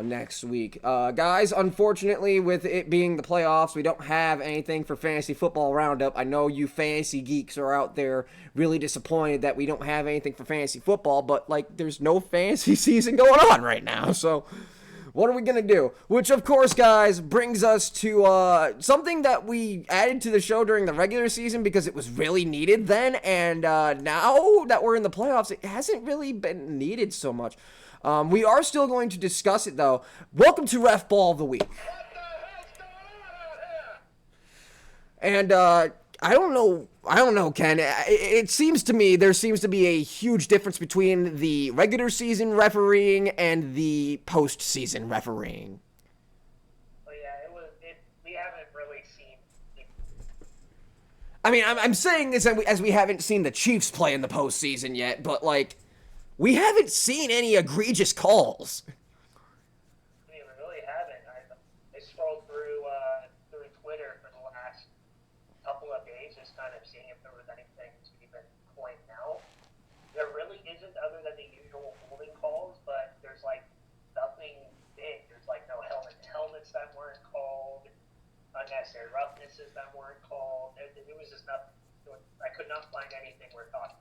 next week. Guys, unfortunately, with it being the playoffs, we don't have anything for Fantasy Football Roundup. I know you fantasy geeks are out there really disappointed that we don't have anything for Fantasy Football, but, there's no fantasy season going on right now, so what are we going to do? Which, of course, guys, brings us to something that we added to the show during the regular season because it was really needed then, and now that we're in the playoffs, it hasn't really been needed so much. We are still going to discuss it, though. Welcome to Ref Ball of the Week. And I don't know, Ken. It seems to me there seems to be a huge difference between the regular season refereeing and the postseason refereeing. Well, yeah, we haven't really seen. I mean, I'm saying this as we haven't seen the Chiefs play in the postseason yet, but we haven't seen any egregious calls. We really haven't. I scrolled through Twitter for the last couple of days, just kind of seeing if there was anything to even point out. There really isn't, other than the usual holding calls, but there's nothing big. There's no helmets that weren't called, unnecessary roughnesses that weren't called. It was just nothing. I could not find anything worth talking.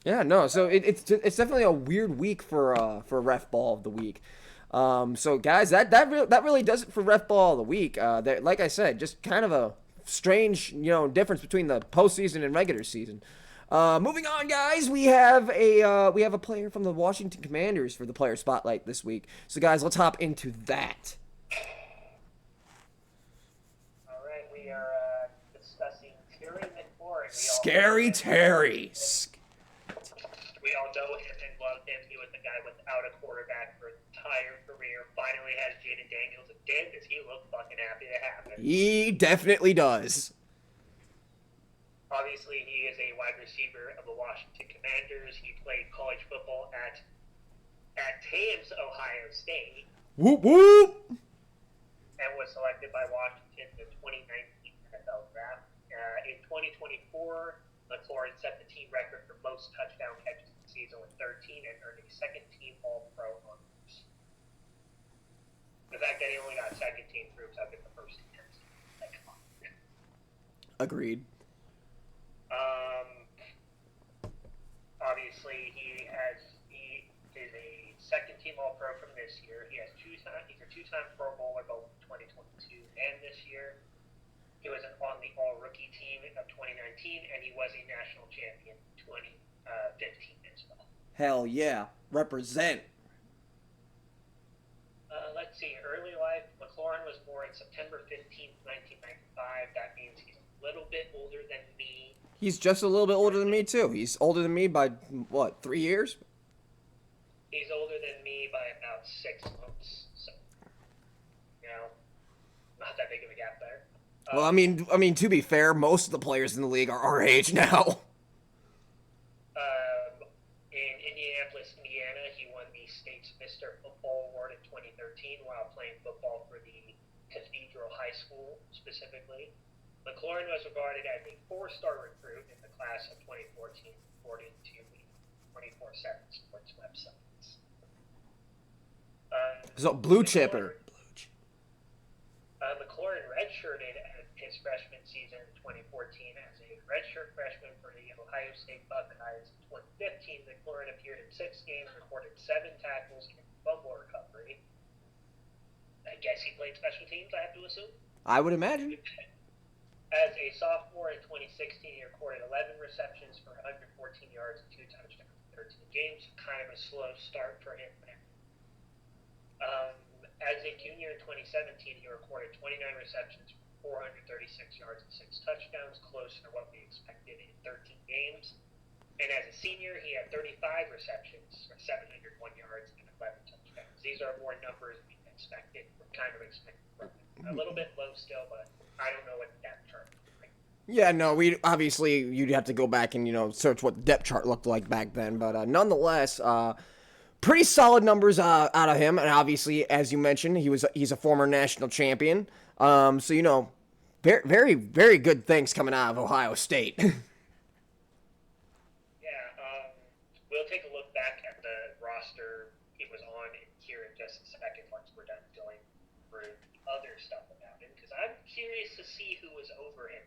Yeah, no. So it's definitely a weird week for Ref Ball of the Week. So guys, that really does it for Ref Ball of the Week. Like I said, just kind of a strange difference between the postseason and regular season. Moving on, guys, we have a player from the Washington Commanders for the player spotlight this week. So guys, let's hop into that. All right, we are discussing Terry McLaurin. Scary Terry. We all know him and love him. He was the guy without a quarterback for his entire career. Finally has Jaden Daniels, and damn, does he look fucking happy to have him. He definitely does. Obviously, he is a wide receiver of the Washington Commanders. He played college football at Tame-SZN's Ohio State. Whoop whoop! And was selected by Washington in the 2019 NFL Draft. In 2024, McLaurin set the team record for most touchdown catches in the season with 13 and earned a second-team All-Pro honors. The fact that he only got second-team proves how good the first team is. Like, come on. Agreed. Obviously, he is a second-team All-Pro from this year. He's a two-time Pro Bowler both in 2022 and this year. He was on the All-Rookie team of 2019, and he was a national champion in 2015 as well. Hell yeah. Represent. Let's see. Early life, McLaurin was born September 15th, 1995. That means he's a little bit older than me. He's just a little bit older than me, too. He's older than me by, 3 years? He's older than me by about 6 months. So, not that big of a gap there. Well, I mean, to be fair, most of the players in the league are our age now. In Indianapolis, Indiana, he won the state's Mr. Football Award in 2013 while playing football for the Cathedral High School, specifically. McLaurin was regarded as a 4-star recruit in the class of 2014, according to the 24/7 Sports websites. So, blue chipper. McLaurin redshirted his freshman season in 2014 as a redshirt freshman for the Ohio State Buckeyes. In 2015, McLaurin appeared in 6 games, recorded 7 tackles and fumble recovery. I guess he played special teams, I have to assume. I would imagine. As a sophomore in 2016, he recorded 11 receptions for 114 yards and 2 touchdowns in 13 games. Kind of a slow start for him there. As a junior in 2017, he recorded 29 receptions for 436 yards and 6 touchdowns, closer to what we expected in 13 games. And as a senior, he had 35 receptions for 701 yards and 11 touchdowns. These are more numbers we expected. We're kind of expecting from him. A little bit low still, but I don't know what the depth chart is like. Yeah, no, you'd have to go back and, search what the depth chart looked like back then. But nonetheless, pretty solid numbers out of him. And obviously, as you mentioned, he's a former national champion. So, very, very, very good things coming out of Ohio State. We'll take a look back at the roster he was on here in just a second once we're done going through the other stuff about him, because I'm curious to see who was over him.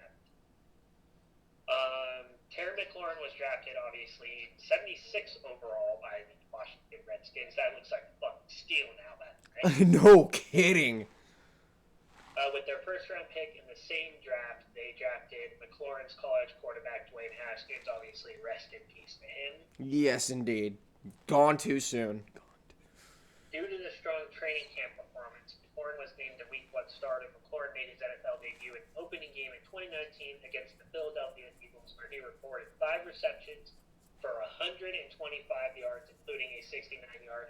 Terry McLaurin was drafted, obviously, 76 overall by the Washington Redskins. That looks like a fucking steal now, right? No kidding. With their first-round pick in the same draft, they drafted McLaurin's college quarterback, Dwayne Haskins. Obviously, rest in peace to him. Yes, indeed. Gone too soon. Due to the strong training camp performance, McLaurin was named a Week 1 starter. McLaurin made his NFL debut in the opening game in 2019 against the Philadelphia Eagles, where he recorded 5 receptions for 125 yards, including a 69-yard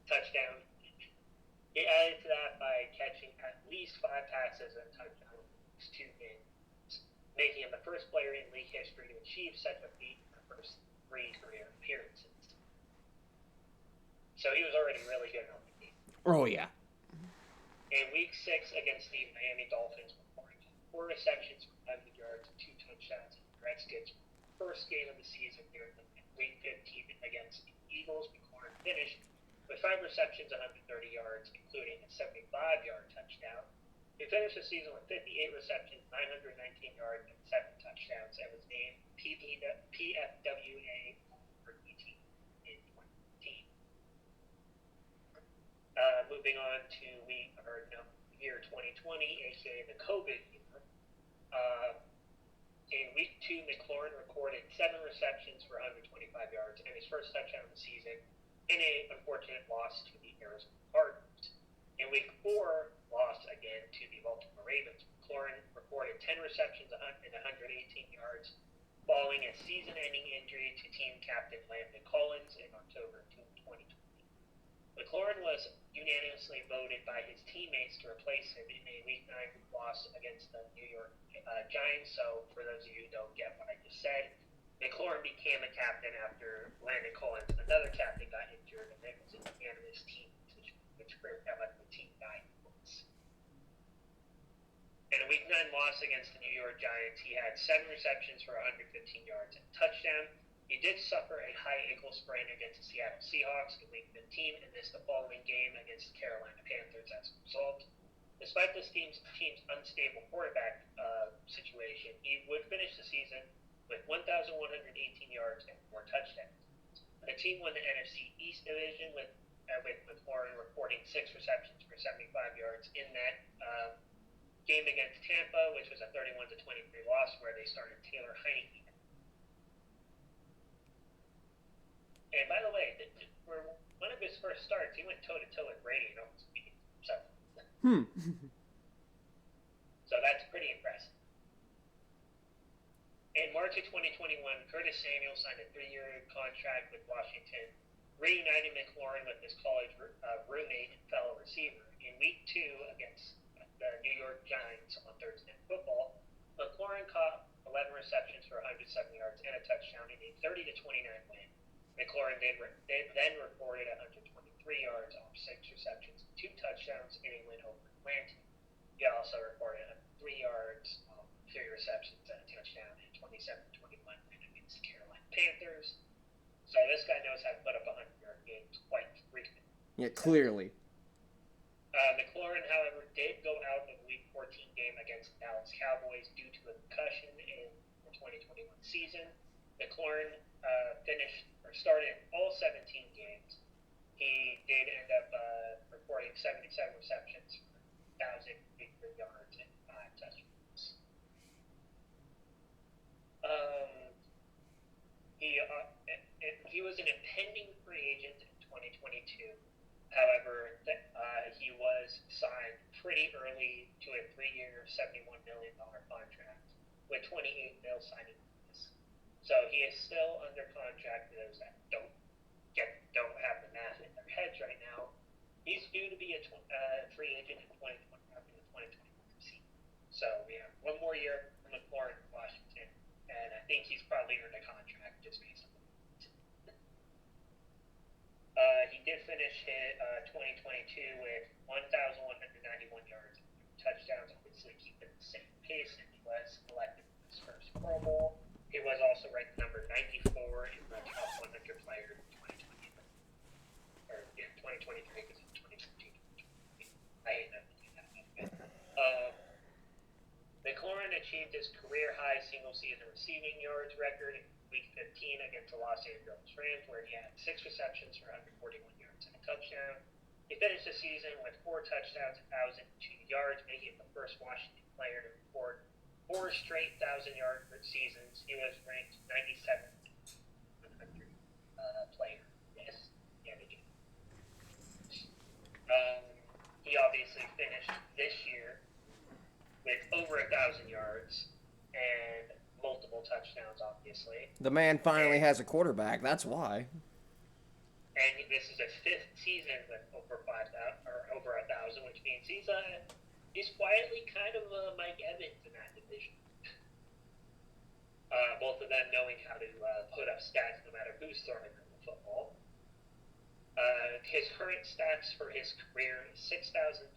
touchdown. He added to that by catching at least 5 passes and touchdowns in his 2 games, making him the first player in league history to achieve such a feat in the first 3 career appearances. So he was already really good on the team. Oh, yeah. In Week 6 against the Miami Dolphins, McLaurin had 4 receptions for 100 yards and 2 touchdowns in the Redskins' first game of the season here in Week 15 against the Eagles. McLaurin finished with 5 receptions, 130 yards, including a 75-yard touchdown. He finished the season with 58 receptions, 919 yards, and 7 touchdowns, and was named PFWA for ET in 2018. Moving on to year 2020, aka the COVID year. In Week 2, McLaurin recorded 7 receptions for 125 yards and his first touchdown of the season in an unfortunate loss to the Arizona Cardinals. In Week 4, loss again to the Baltimore Ravens. McLaurin recorded 10 receptions and 118 yards, following a season-ending injury to team captain Landon Collins in October 2020. McLaurin was unanimously voted by his teammates to replace him in a Week 9 loss against the New York Giants. So, for those of you who don't get what I just said, McLaurin became a captain after Landon Collins, another captain, got injured, and it was a unanimous team decision, which proved how much the team died. In a Week 9 loss against the New York Giants, he had 7 receptions for 115 yards and a touchdown. He did suffer a high ankle sprain against the Seattle Seahawks in Week 15 and missed the following game against the Carolina Panthers as a result. Despite this team's unstable quarterback situation, he would finish the season with 1,118 yards and 4 touchdowns. The team won the NFC East Division with McLaurin reporting 6 receptions for 75 yards in that game against Tampa, which was a 31-23 loss where they started Taylor Heineke. And by the way, for one of his first starts, he went toe-to-toe with Brady and almost beat him. So that's pretty impressive. In March of 2021, Curtis Samuel signed a 3-year contract with Washington, reuniting McLaurin with his college roommate and fellow receiver. In Week 2 against the New York Giants on Thursday Night Football, McLaurin caught 11 receptions for 107 yards and a touchdown in a 30-29 win. McLaurin then reported 123 yards off 6 receptions, 2 touchdowns in a win over Atlanta. He also reported 3 yards off 3 receptions and a touchdown in a 27-21 win against the Carolina Panthers. So this guy knows how to put up 100-yard games quite frequently. Yeah, clearly. McLaurin, however, did go out of the Week 14 game against the Dallas Cowboys due to a concussion in the 2021 season. McLaurin started all 17 games. He did end up reporting 77 receptions for 1,083 yards and 5 touchdowns. He was an impending free agent in 2022. However, he was signed pretty early to a 3-year, $71 million contract with $28 million signing bonus. So he is still under contract. For those that don't have the math in their heads right now, he's due to be a free agent in 2020 after the 2021 season. So we have 1 more year from McLaurin in Washington, and I think he's probably earned a contract just based on. He did finish 2022 with 1,191 yards and touchdowns, obviously keeping the same pace, and he was elected for his first Pro Bowl. He was also ranked number 94 in the top 100 players in 2020, or in 2023, because in 2022, I hate that. McLaurin achieved his career-high single-season receiving yards record in Week 15 against the Los Angeles Rams, where he had 6 receptions for 141 yards and a touchdown. He finished the season with 4 touchdowns and 1,002 yards, making him the first Washington player to record 4 straight 1,000-yard seasons. He was ranked 97th 100 player. Yes, yet again. He obviously finished this year with over 1,000 yards and multiple touchdowns, obviously. The man finally has a quarterback. That's why. And this is a 5th season with over 5,000 or over 1,000, which means he's quietly kind of Mike Evans in that division. Both of them knowing how to put up stats no matter who's throwing them the football. His current stats for his career is 6,379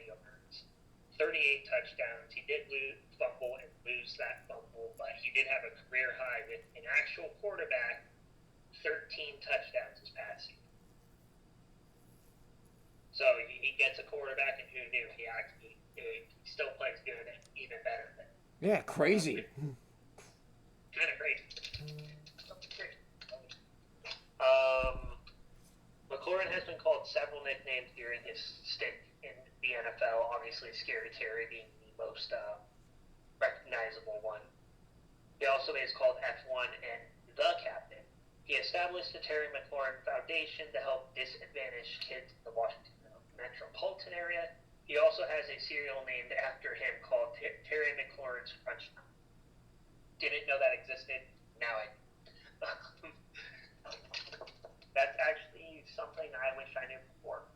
yards, 38 touchdowns. He did fumble and lose that fumble, but he did have a career high with an actual quarterback, 13 touchdowns this past season. So he gets a quarterback, and who knew he still plays good and even better than. Yeah, crazy. Kind of crazy. McLaurin has been called several nicknames during his stint in the NFL. Obviously, Scary Terry being the most recognizable one. He also is called F1 and the Captain. He established the Terry McLaurin Foundation to help disadvantaged kids in the Washington metropolitan area. He also has a cereal named after him called Terry McLaurin's Crunch Time. Didn't know that existed. Now I do. That's actually something I wish I knew before.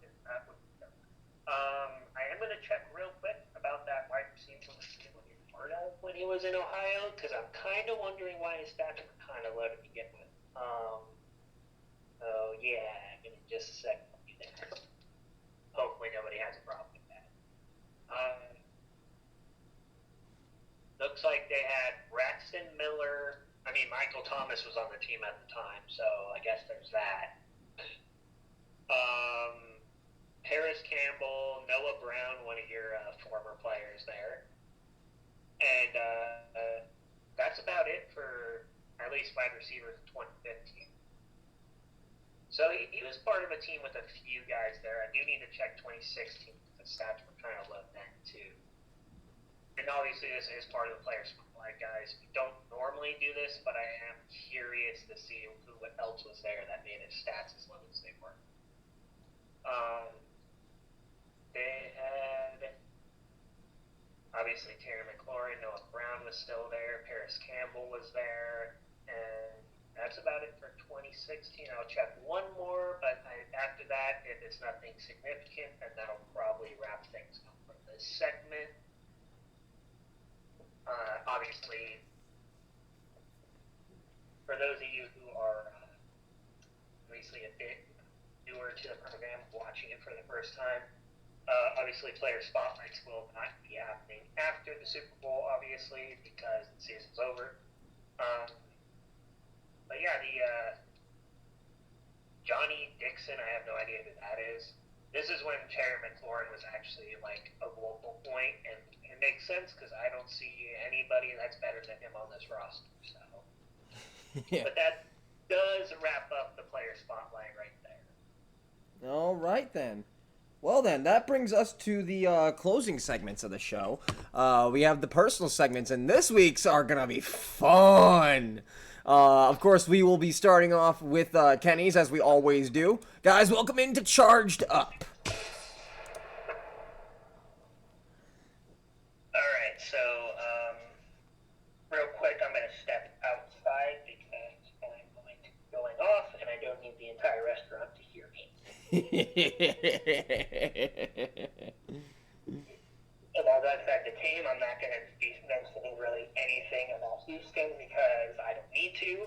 I am going to check real quick about that wide receiver that you're part of with when he was in Ohio, because I'm kind of wondering why his stats were kind of low to begin with. So, yeah, give me just a second. Hopefully nobody has a problem with that. Looks like they had Braxton Miller. I mean, Michael Thomas was on the team at the time, so I guess there's that. Paris Campbell, Noah Brown, one of your former players there. And that's about it for at least wide receivers in 2015. So he was part of a team with a few guys there. I do need to check 2016 because the stats were kind of low then too. And obviously this is part of the player spotlight, guys. We don't normally do this, but I am curious to see who else was there that made his stats as low as they were. They had obviously Terry McLaurin, Noah Brown was still there, Paris Campbell was there, and that's about it for 2016. I'll check one more, but after that, if it's nothing significant, then that'll probably wrap things up for this segment. Obviously, for those of you who are obviously a bit newer to the program, watching it for the first time, obviously player spotlights will not be happening after the Super Bowl, obviously, because the season's over. But yeah, the Johnny Dixon, I have no idea who that is. This is when Terry McLaurin was actually like a local point, and it makes sense because I don't see anybody that's better than him on this roster. So, yeah. But that does wrap up the player spotlight right there. All right then. Well then, that brings us to the closing segments of the show. We have the personal segments, and this week's are gonna be fun. Of course, we will be starting off with Kenny's, as we always do. Guys, welcome into Charged Up. Alright, so, real quick, I'm going to step outside because I'm going off, and I don't need the entire restaurant to hear me. And as I said to Tame, I'm not going to be mentioning really anything about Houston because I don't need to.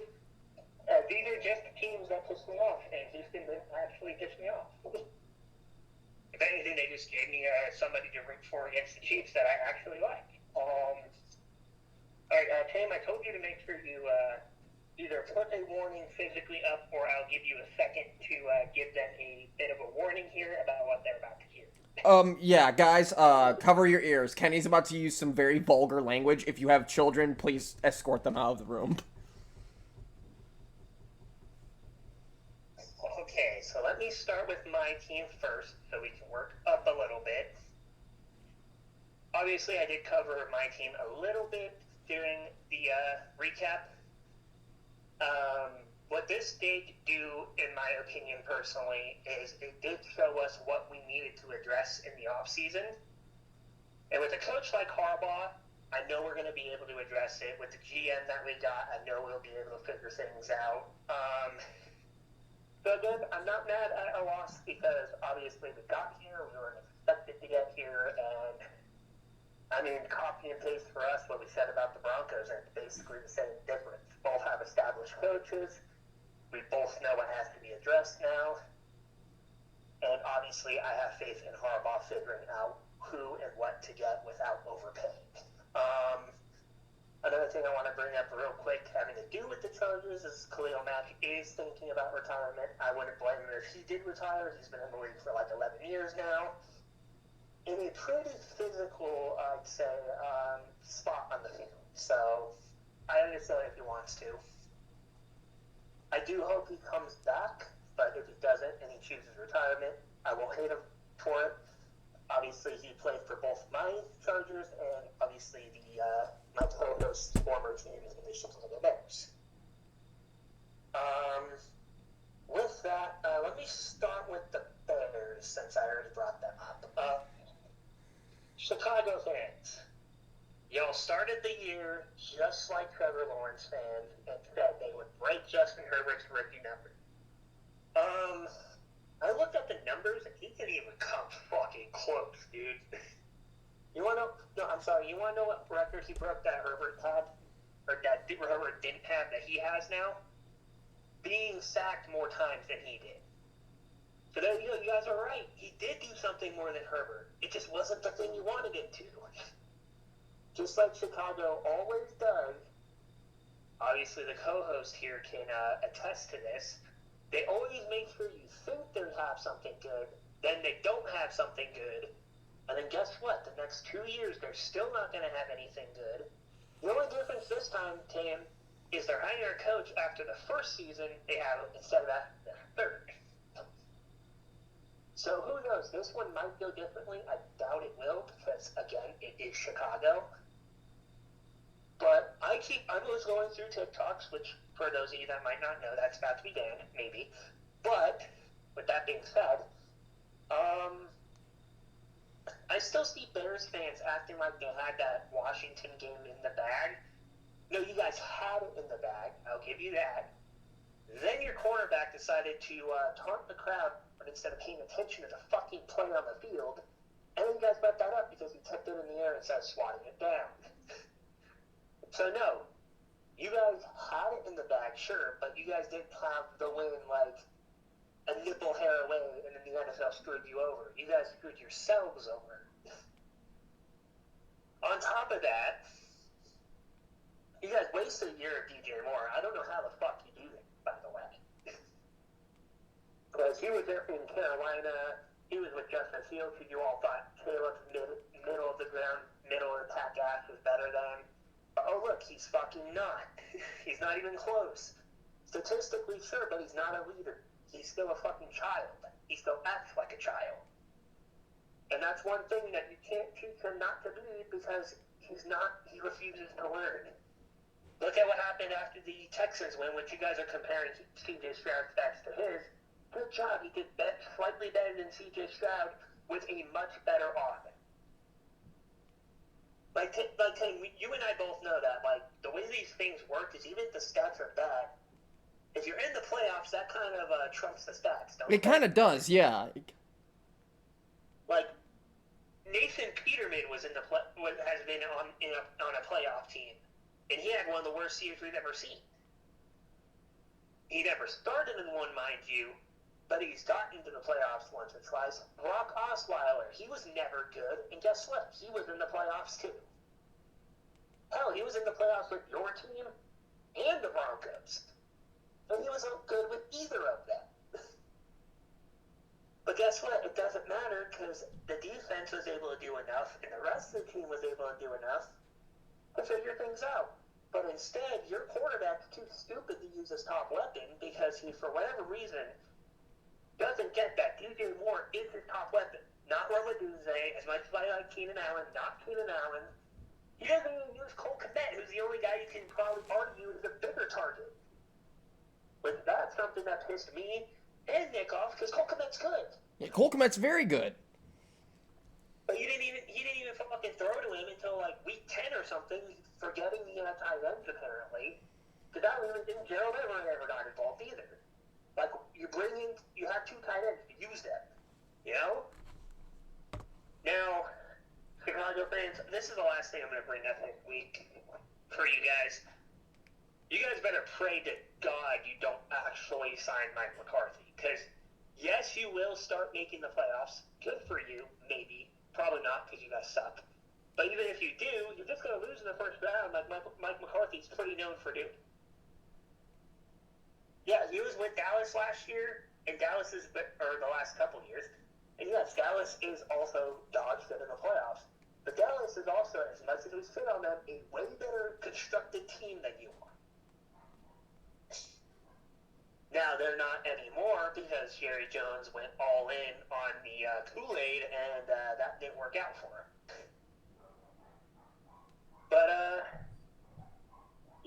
These are just teams that piss me off, and Houston didn't actually piss me off. If anything, they just gave me somebody to root for against the Chiefs that I actually like. All right, Tame, I told you to make sure you either put a warning physically up, or I'll give you a second to give them a bit of a warning here about what they're about to hear. Yeah, guys, cover your ears. Kenny's about to use some very vulgar language. If you have children, please escort them out of the room. Okay, so let me start with my team first, so we can work up a little bit. Obviously, I did cover my team a little bit during the recap. What this did do, in my opinion personally, is it did show us what we needed to address in the offseason. And with a coach like Harbaugh, I know we're going to be able to address it. With the GM that we got, I know we'll be able to figure things out. So again, I'm not mad at a loss because obviously we got here, we weren't expected to get here, and I mean, copy and paste for us what we said about the Broncos, and it's basically the same difference. Both have established coaches. We both know what has to be addressed now. And obviously, I have faith in Harbaugh figuring out who and what to get without overpaying. Another thing I want to bring up real quick, having to do with the Chargers, is Khalil Mack is thinking about retirement. I wouldn't blame him if he did retire. He's been in the league for like 11 years now. In a pretty physical, I'd say, spot on the field. So I understand if he wants to. I do hope he comes back, but if he doesn't and he chooses retirement, I won't hate him for it. Obviously, he played for both my Chargers and obviously my co-host's former team in the Chicago Bears. With that, let me start with the Bears since I already brought them up. Chicago fans, y'all started the year just like Trevor Lawrence fans and said they would break Justin Herbert's rookie number. I looked up the numbers and he didn't even come fucking close, dude. You wanna know? No, I'm sorry, you want to know what record he broke that Herbert had? Or that Herbert didn't have that he has now? Being sacked more times than he did. So there you go, you guys are right. He did do something more than Herbert. It just wasn't the thing you wanted him to. Just like Chicago always does, obviously the co-host here can attest to this, they always make sure you think they have something good, then they don't have something good, and then guess what? The next 2 years, they're still not going to have anything good. The only difference this time, Tam, is they're hiring a coach after the first season they have instead of after the third. So who knows? This one might go differently. I doubt it will because, again, it is Chicago. But I was going through TikToks, which for those of you that might not know, that's about to be banned, maybe. But with that being said, I still see Bears fans acting like they had that Washington game in the bag. No, you guys had it in the bag. I'll give you that. Then your cornerback decided to taunt the crowd instead of paying attention to the fucking play on the field. And then you guys left that up because he tipped it in the air instead of swatting it down. So no, you guys had it in the bag, sure, but you guys didn't have the win like a nipple hair away and then the NFL screwed you over. You guys screwed yourselves over. On top of that, you guys wasted a year of DJ Moore. I don't know how the fuck you do that, by the way. Because he was there in Carolina, he was with Justin Fields, who you all thought Caleb's middle of the ground, middle of the pack ass was better than. Oh, look, he's fucking not. He's not even close. Statistically, sure, but he's not a leader. He's still a fucking child. He still acts like a child. And that's one thing that you can't teach him not to be because he refuses to learn. Look at what happened after the Texans win, which you guys are comparing C.J. Stroud's stats to his. Good job. He did slightly better than C.J. Stroud with a much better offense. Like, you and I both know that, like, the way these things work is even if the stats are bad, if you're in the playoffs, that kind of trumps the stats, don't It kind of does, yeah. Like, Nathan Peterman has been on a playoff team, and he had one of the worst years we've ever seen. He never started in one, mind you, but he's gotten to the playoffs once or twice. Brock Osweiler, he was never good, and guess what? He was in the playoffs too. Hell, he was in the playoffs with your team and the Broncos, and he wasn't good with either of them. But guess what? It doesn't matter because the defense was able to do enough, and the rest of the team was able to do enough to figure things out. But instead, your quarterback's too stupid to use his top weapon because he, for whatever reason, doesn't get that DJ Moore is his top weapon. Not Romadunze, as much as I like Keenan Allen, not Keenan Allen. He doesn't even use Cole Kmet, who's the only guy you can probably argue is a bigger target. But that's something that pissed me and Nick off because Cole Kmet's good. Yeah, Cole Kmet's very good. But he didn't even fucking throw to him until like week 10 or something, forgetting the tight ends apparently. Because I don't even think Gerald ever got involved either. Like, you have two tight ends, use them. You know? Now, Chicago fans, this is the last thing I'm going to bring up this week for you guys. You guys better pray to God you don't actually sign Mike McCarthy. Because, yes, you will start making the playoffs. Good for you, maybe. Probably not, because you guys suck. But even if you do, you're just going to lose in the first round like Mike McCarthy's pretty known for doing. Yeah, he was with Dallas last year, and the last couple years. And yes, Dallas is also dog shit in the playoffs. But Dallas is also, as much as we sit on them, a way better constructed team than you are. Now, they're not anymore because Jerry Jones went all in on the Kool-Aid, and that didn't work out for him. But,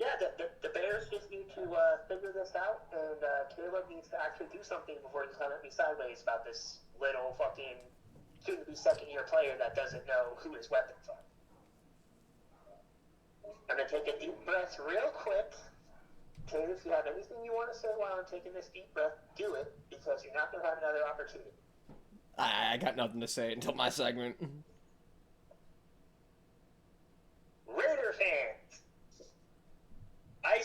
yeah, the Bears just need to figure this out, and Caleb needs to actually do something before he's coming at me sideways about this little fucking soon-to-be second-year player that doesn't know who his weapons are. I'm going to take a deep breath real quick. Caleb, if you have anything you want to say while I'm taking this deep breath, do it, because you're not going to have another opportunity. I got nothing to say until my segment.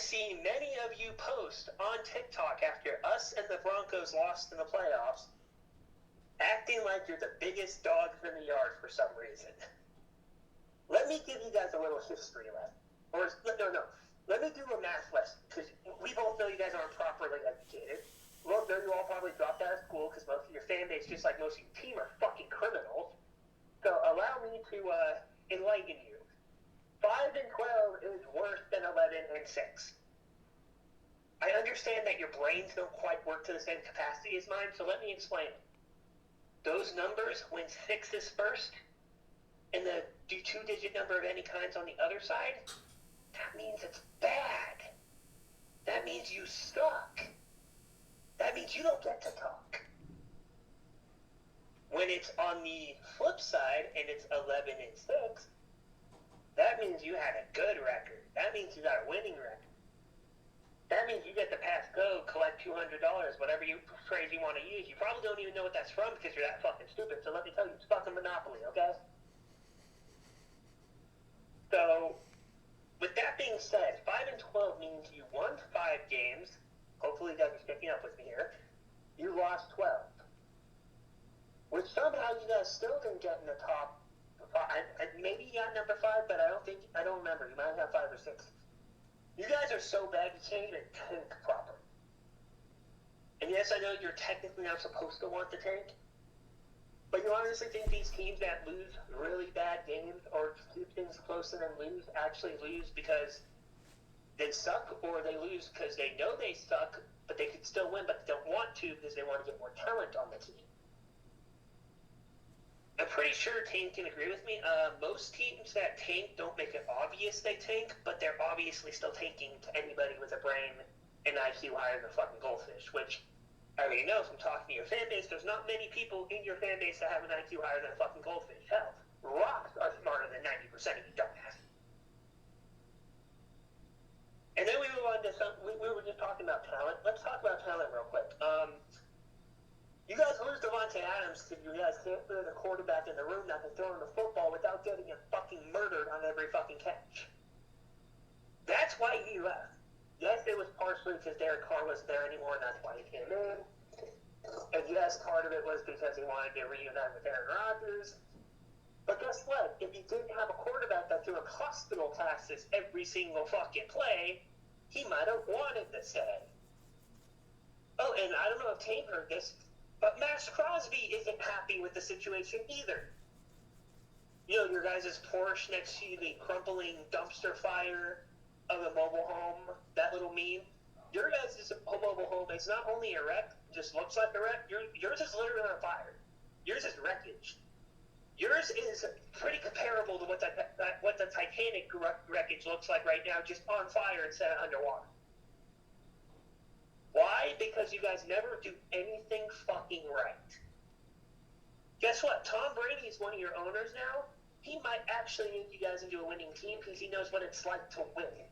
seen many of you post on TikTok after us and the Broncos lost in the playoffs, acting like you're the biggest dogs in the yard for some reason. Let me give you guys a little history lesson. Or, no. Let me do a math lesson, because we both know you guys aren't properly educated. Well, you all probably dropped out of school because most of your fan base, just like most of your team, are fucking criminals. So allow me to enlighten you. 5 and 12 is worse than 11 and 6. I understand that your brains don't quite work to the same capacity as mine, so let me explain it. Those numbers, when 6 is first, and the two-digit number of any kind's on the other side, that means it's bad. That means you suck. That means you don't get to talk. When it's on the flip side and it's 11 and 6, that means you had a good record. That means you got a winning record. That means you get to pass go, collect $200, whatever phrase you want to use. You probably don't even know what that's from because you're that fucking stupid. So let me tell you, it's fucking Monopoly, okay? So, with that being said, 5 and 12 means you won 5 games. Hopefully you guys are sticking up with me here. You lost 12. Which somehow you guys still didn't get in the top 5. Maybe you got number 5, but I don't remember. You might have 5 or 6. You guys are so bad you can't even tank properly. And yes, I know you're technically not supposed to want to tank, but you honestly think these teams that lose really bad games or keep things close and then lose actually lose because they suck, or they lose because they know they suck, but they could still win, but they don't want to because they want to get more talent on the team? I'm pretty sure Tank can agree with me. Most teams that tank don't make it obvious they tank, but they're obviously still tanking to anybody with a brain and IQ higher than a fucking goldfish, which I already know from talking to your fan base, there's not many people in your fan base that have an IQ higher than a fucking goldfish. Hell, rocks are smarter than 90% of you dumbass. And then we move on to we were just talking about talent. Let's talk about talent real quick. You guys lose Devontae Adams because you guys can't put a quarterback in the room that can throw him the football without getting him fucking murdered on every fucking catch. That's why he left. Yes, it was partially because Derek Carr wasn't there anymore, and that's why he came in. And yes, part of it was because he wanted to reunite with Aaron Rodgers. But guess what? If you didn't have a quarterback that threw him hospital passes every single fucking play, he might have wanted to stay. Oh, and I don't know if Tame heard this, but Max Crosby isn't happy with the situation either. You know, your guys' Porsche next to the crumbling dumpster fire of a mobile home, that little meme. Your guys' mobile home is not only a wreck, just looks like a wreck, yours is literally on fire. Yours is wreckage. Yours is pretty comparable to what the Titanic wreckage looks like right now, just on fire instead of underwater. Why? Because you guys never do anything fucking right. Guess what? Tom Brady is one of your owners now. He might actually make you guys into a winning team because he knows what it's like to win.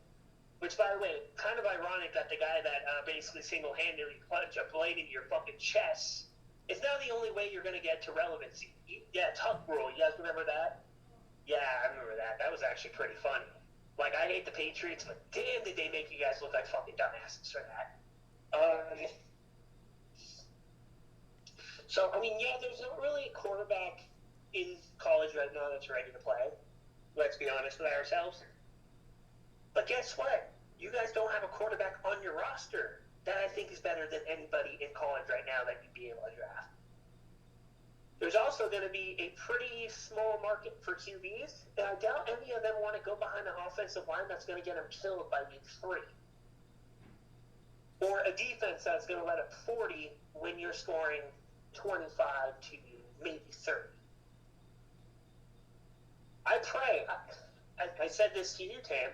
Which, by the way, kind of ironic that the guy that basically single-handedly plunged a blade into your fucking chest is now the only way you're going to get to relevancy. Yeah, Tuck Rule. You guys remember that? Yeah, I remember that. That was actually pretty funny. Like, I hate the Patriots, but damn did they make you guys look like fucking dumbasses for that. So, I mean, yeah, there's not really a quarterback in college right now that's ready to play. Let's be honest with ourselves. But guess what? You guys don't have a quarterback on your roster that I think is better than anybody in college right now that you'd be able to draft. There's also going to be a pretty small market for QBs, and I doubt any of them want to go behind an offensive line that's going to get them killed by week 3. Or a defense that's going to let up 40 when you're scoring 25 to maybe 30. I pray, I said this to you, Tam,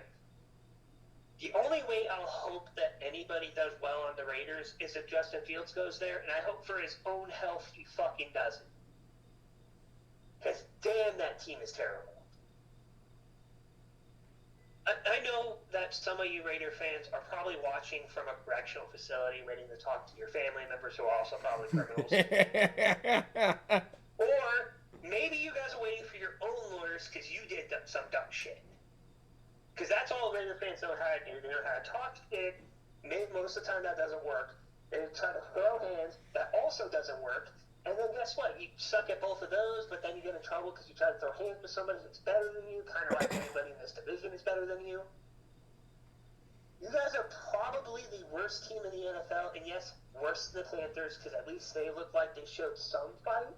the only way I'll hope that anybody does well on the Raiders is if Justin Fields goes there, and I hope for his own health he fucking doesn't. Because damn, that team is terrible. I know that some of you Raider fans are probably watching from a correctional facility waiting to talk to your family members who are also probably criminals. Or maybe you guys are waiting for your own lawyers because you did some dumb shit. Because that's all Raider fans know how to do. They know how to talk shit. Most of the time that doesn't work. They try to throw hands. That also doesn't work. And then guess what? You suck at both of those, but then you get in trouble because you try to throw hands with somebody that's better than you, kind of like anybody in this division is better than you. You guys are probably the worst team in the NFL, and yes, worse than the Panthers, because at least they look like they showed some fight.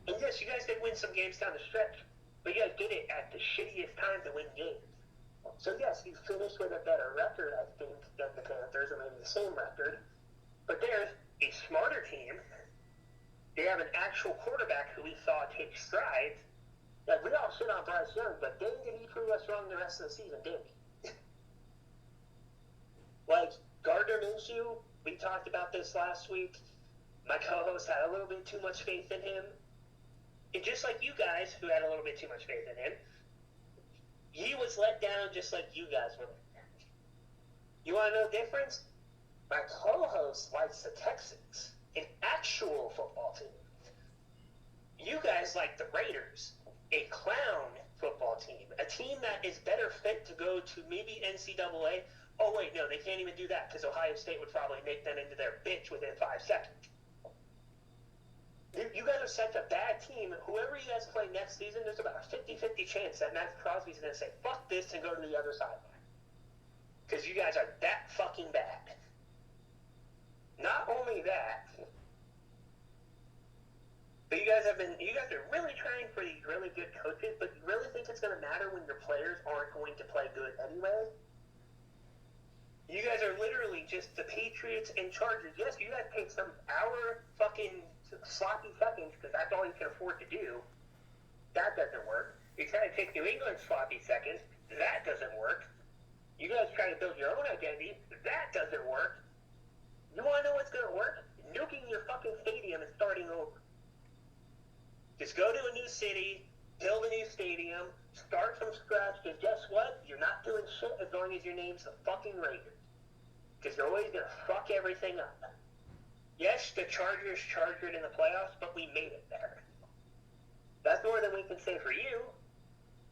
And yes, you guys did win some games down the stretch, but you guys did it at the shittiest time to win games. So yes, you finished with a better record, I think, than the Panthers, or maybe the same record. But there's a smarter team. They have an actual quarterback who we thought take strides. Like, we all shit on Bryce Young, but dang, did he prove us wrong the rest of the season, didn't he? Like, Gardner Minshew, we talked about this last week. My co-host had a little bit too much faith in him. And just like you guys, who had a little bit too much faith in him, he was let down just like you guys were let down. You want to know the difference? My co-host likes the Texans, an actual football team. You guys like the Raiders, a clown football team, a team that is better fit to go to maybe NCAA. Oh, wait, no, they can't even do that because Ohio State would probably make them into their bitch within 5 seconds. You guys are such a bad team. Whoever you guys play next season, there's about a 50-50 chance that Max Crosby's going to say, fuck this, and go to the other sideline. Because you guys are that fucking bad. Not only that, but you guys are really trying for these really good coaches, but you really think it's going to matter when your players aren't going to play good anyway? You guys are literally just the Patriots and Chargers. Yes, you guys take some hour fucking sloppy seconds because that's all you can afford to do. That doesn't work. You try to take New England sloppy seconds. That doesn't work. You guys try to build your own identity. That doesn't work. You want to know what's going to work? Nuking your fucking stadium and starting over. Just go to a new city, build a new stadium, start from scratch, because guess what? You're not doing shit as long as your name's the fucking Raiders. Because you're always going to fuck everything up. Yes, the Chargers charged it in the playoffs, but we made it there. That's more than we can say for you.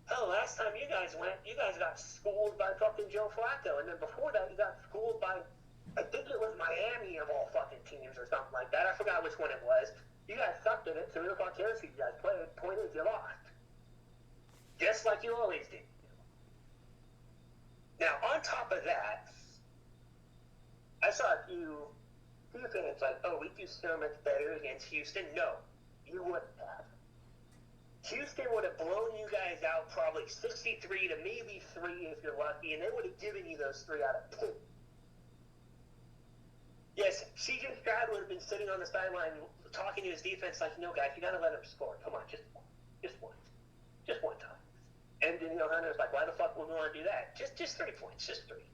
Hell, last time you guys went, you guys got schooled by fucking Joe Flacco, and then before that you got schooled by, I think it was Miami of all fucking teams or something like that. I forgot which one it was. You guys sucked in it, so who the fuck cares who you guys played? Point is, you lost. Just like you always do. Now, on top of that, I saw a few fans like, oh, we do so much better against Houston. No, you wouldn't have. Houston would have blown you guys out probably 63 to maybe 3 if you're lucky, and they would have given you those 3 out of 2. Yes, C.J. Stroud would have been sitting on the sideline talking to his defense like, no, guys, you got to let him score. Come on, just one. Just one time. And Daniel Hunter's like, why the fuck would we want to do that? Just 3 points. Just three.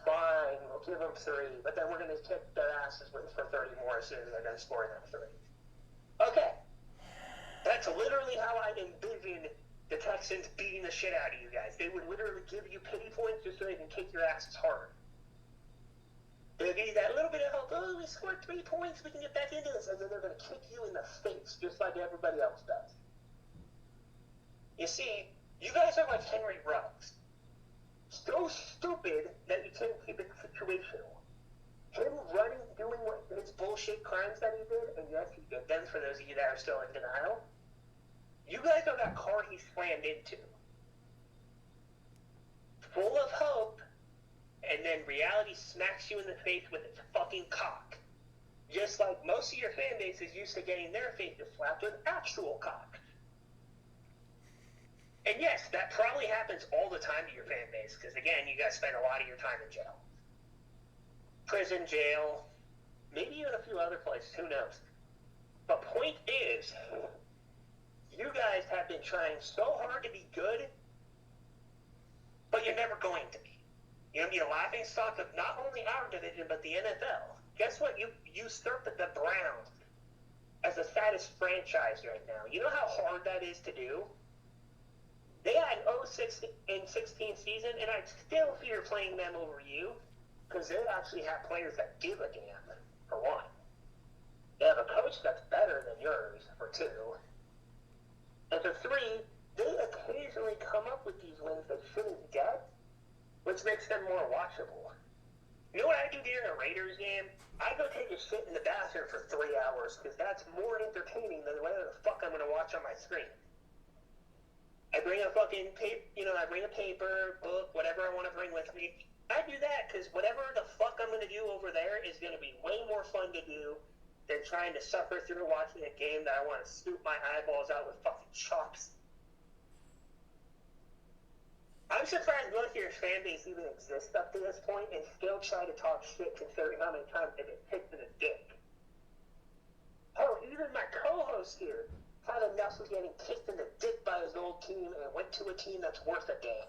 Fine, we'll give them 3, but then we're going to kick their asses for 30 more as soon as they're done scoring that 3. Okay. That's literally how I envision the Texans beating the shit out of you guys. They would literally give you pity points just so they can kick your asses harder. They'll give you that little bit of hope. Oh, we scored 3 points. We can get back into this. And then they're going to kick you in the face just like everybody else does. You see, you guys are like Henry Ruggs. So stupid that you can't keep it situational. Him running, doing his bullshit crimes that he did, and yes, he did them for those of you that are still in denial. You guys are that car he slammed into. Full of hope, and then reality smacks you in the face with its fucking cock. Just like most of your fan base is used to getting their faces slapped with actual cock. And yes, that probably happens all the time to your fan base, because again, you guys spend a lot of your time in jail. Prison, jail, maybe even a few other places, who knows. But point is, you guys have been trying so hard to be good, but you're never going to be. You're going to be a laughingstock of not only our division, but the NFL. Guess what? You usurped the Browns as the saddest franchise right now. You know how hard that is to do? They had an 06 and 16 season, and I still fear playing them over you, because they actually have players that give a damn, for one. They have a coach that's better than yours, for 2. And for 3, they occasionally come up with these wins that shouldn't get, which makes them more watchable. You know what I do during a Raiders game? I go take a shit in the bathroom for 3 hours because that's more entertaining than whatever the fuck I'm going to watch on my screen. I bring a fucking paper, I bring a paper, book, whatever I want to bring with me. I do that because whatever the fuck I'm going to do over there is going to be way more fun to do than trying to suffer through watching a game that I want to scoop my eyeballs out with fucking chops. I'm surprised most of your fan base even exists up to this point and still try to talk shit considering how many times they've been kicked in the dick. Hell, even my co-host here had enough of getting kicked in the dick by his old team and went to a team that's worth a damn.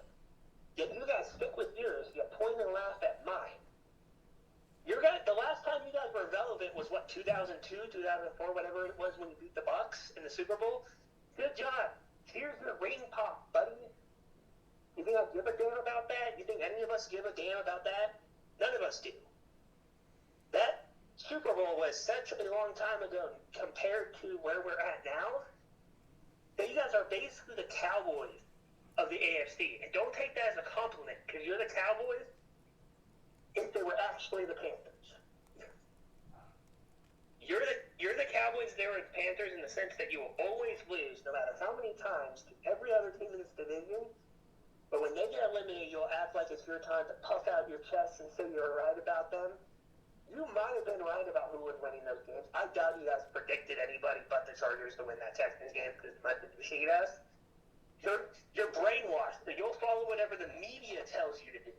Yet you guys stick with yours, you point and laugh at mine. The last time you guys were relevant was, 2002, 2004, whatever it was when you beat the Bucks in the Super Bowl? Good job. Here's your ring pop, buddy. You think I give a damn about that? You think any of us give a damn about that? None of us do. That Super Bowl was such a long time ago compared to where we're at now that you guys are basically the Cowboys of the AFC. And don't take that as a compliment, because you're the Cowboys if they were actually the Panthers. You're the Cowboys, they were the Panthers in the sense that you will always lose, no matter how many times, to every other team in this division. But when they get eliminated, you'll act like it's your time to puff out your chest and say you're right about them. You might have been right about who was winning those games. I doubt you guys predicted anybody but the Chargers to win that Texans game because it must have cheated us. You're brainwashed, so you'll follow whatever the media tells you to do.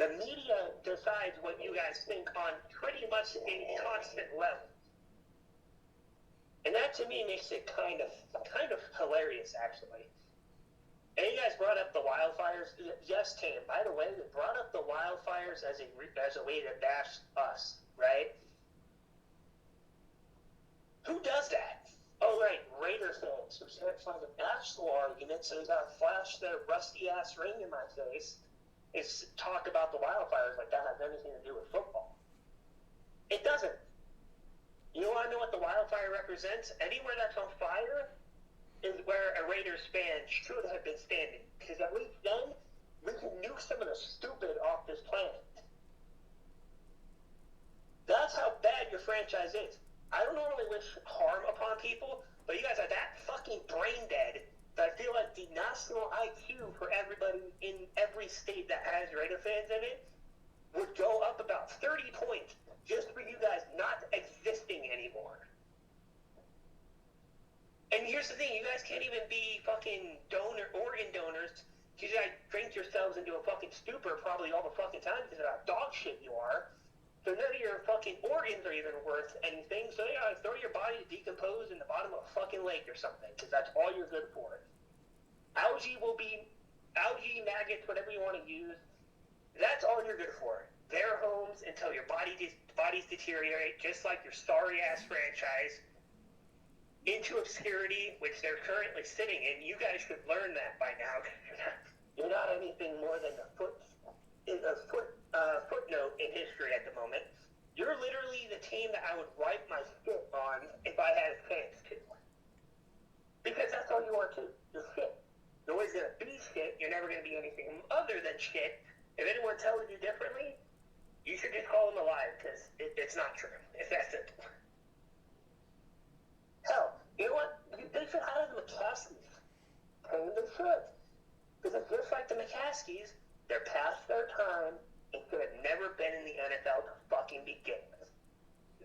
The media decides what you guys think on pretty much a constant level. And that to me makes it kind of hilarious, actually. And you guys brought up the wildfires. Yes, Tame. By the way, they brought up the wildfires as a way to bash us, right? Who does that? Oh, right, Raider fans who can't find an actual argument, so they gotta flash their rusty-ass ring in my face and talk about the wildfires like that has anything to do with football. It doesn't. You want to know what the wildfire represents? Anywhere that's on fire is where a Raiders fan should have been standing. Because at least then, we can nuke some of the stupid off this planet. That's how bad your franchise is. I don't normally wish harm upon people, but you guys are that fucking brain dead that I feel like the national IQ for everybody in every state that has Raider fans in it would go up about 30 points just for you guys not existing anymore. And here's the thing, you guys can't even be fucking organ donors because you guys drink yourselves into a fucking stupor probably all the fucking time because of how dog shit you are. So none of your fucking organs are even worth anything. So you gotta throw your body to decompose in the bottom of a fucking lake or something, because that's all you're good for. Algae, maggots, whatever you want to use. That's all you're good for. Their homes until your bodies deteriorate, just like your sorry ass franchise, into obscurity, which they're currently sitting in. You guys should learn that by now. You're not anything more than a footnote in history at the moment. You're literally the team that I would wipe my shit on if I had a chance to. Because that's all you are too. You're shit. You're always going to be shit. You're never going to be anything other than shit. If anyone tells you differently, you should just call them a liar, because it's not true. It's that simple. Hell, you know what? They should hire the McCaskies. They should. Because it's just like the McCaskies. They're past their time and could have never been in the NFL to fucking begin with.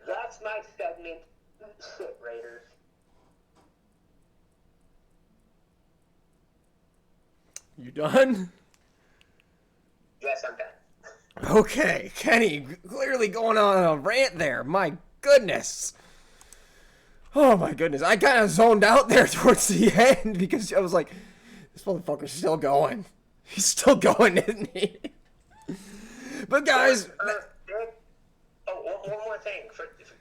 That's my segment. Eat shit, Raiders. You done? Yes, I'm done. Okay, Kenny, clearly going on a rant there. My goodness. Oh my goodness. I kind of zoned out there towards the end because I was like, this motherfucker's still going. He's still going, isn't he? But guys... one more thing.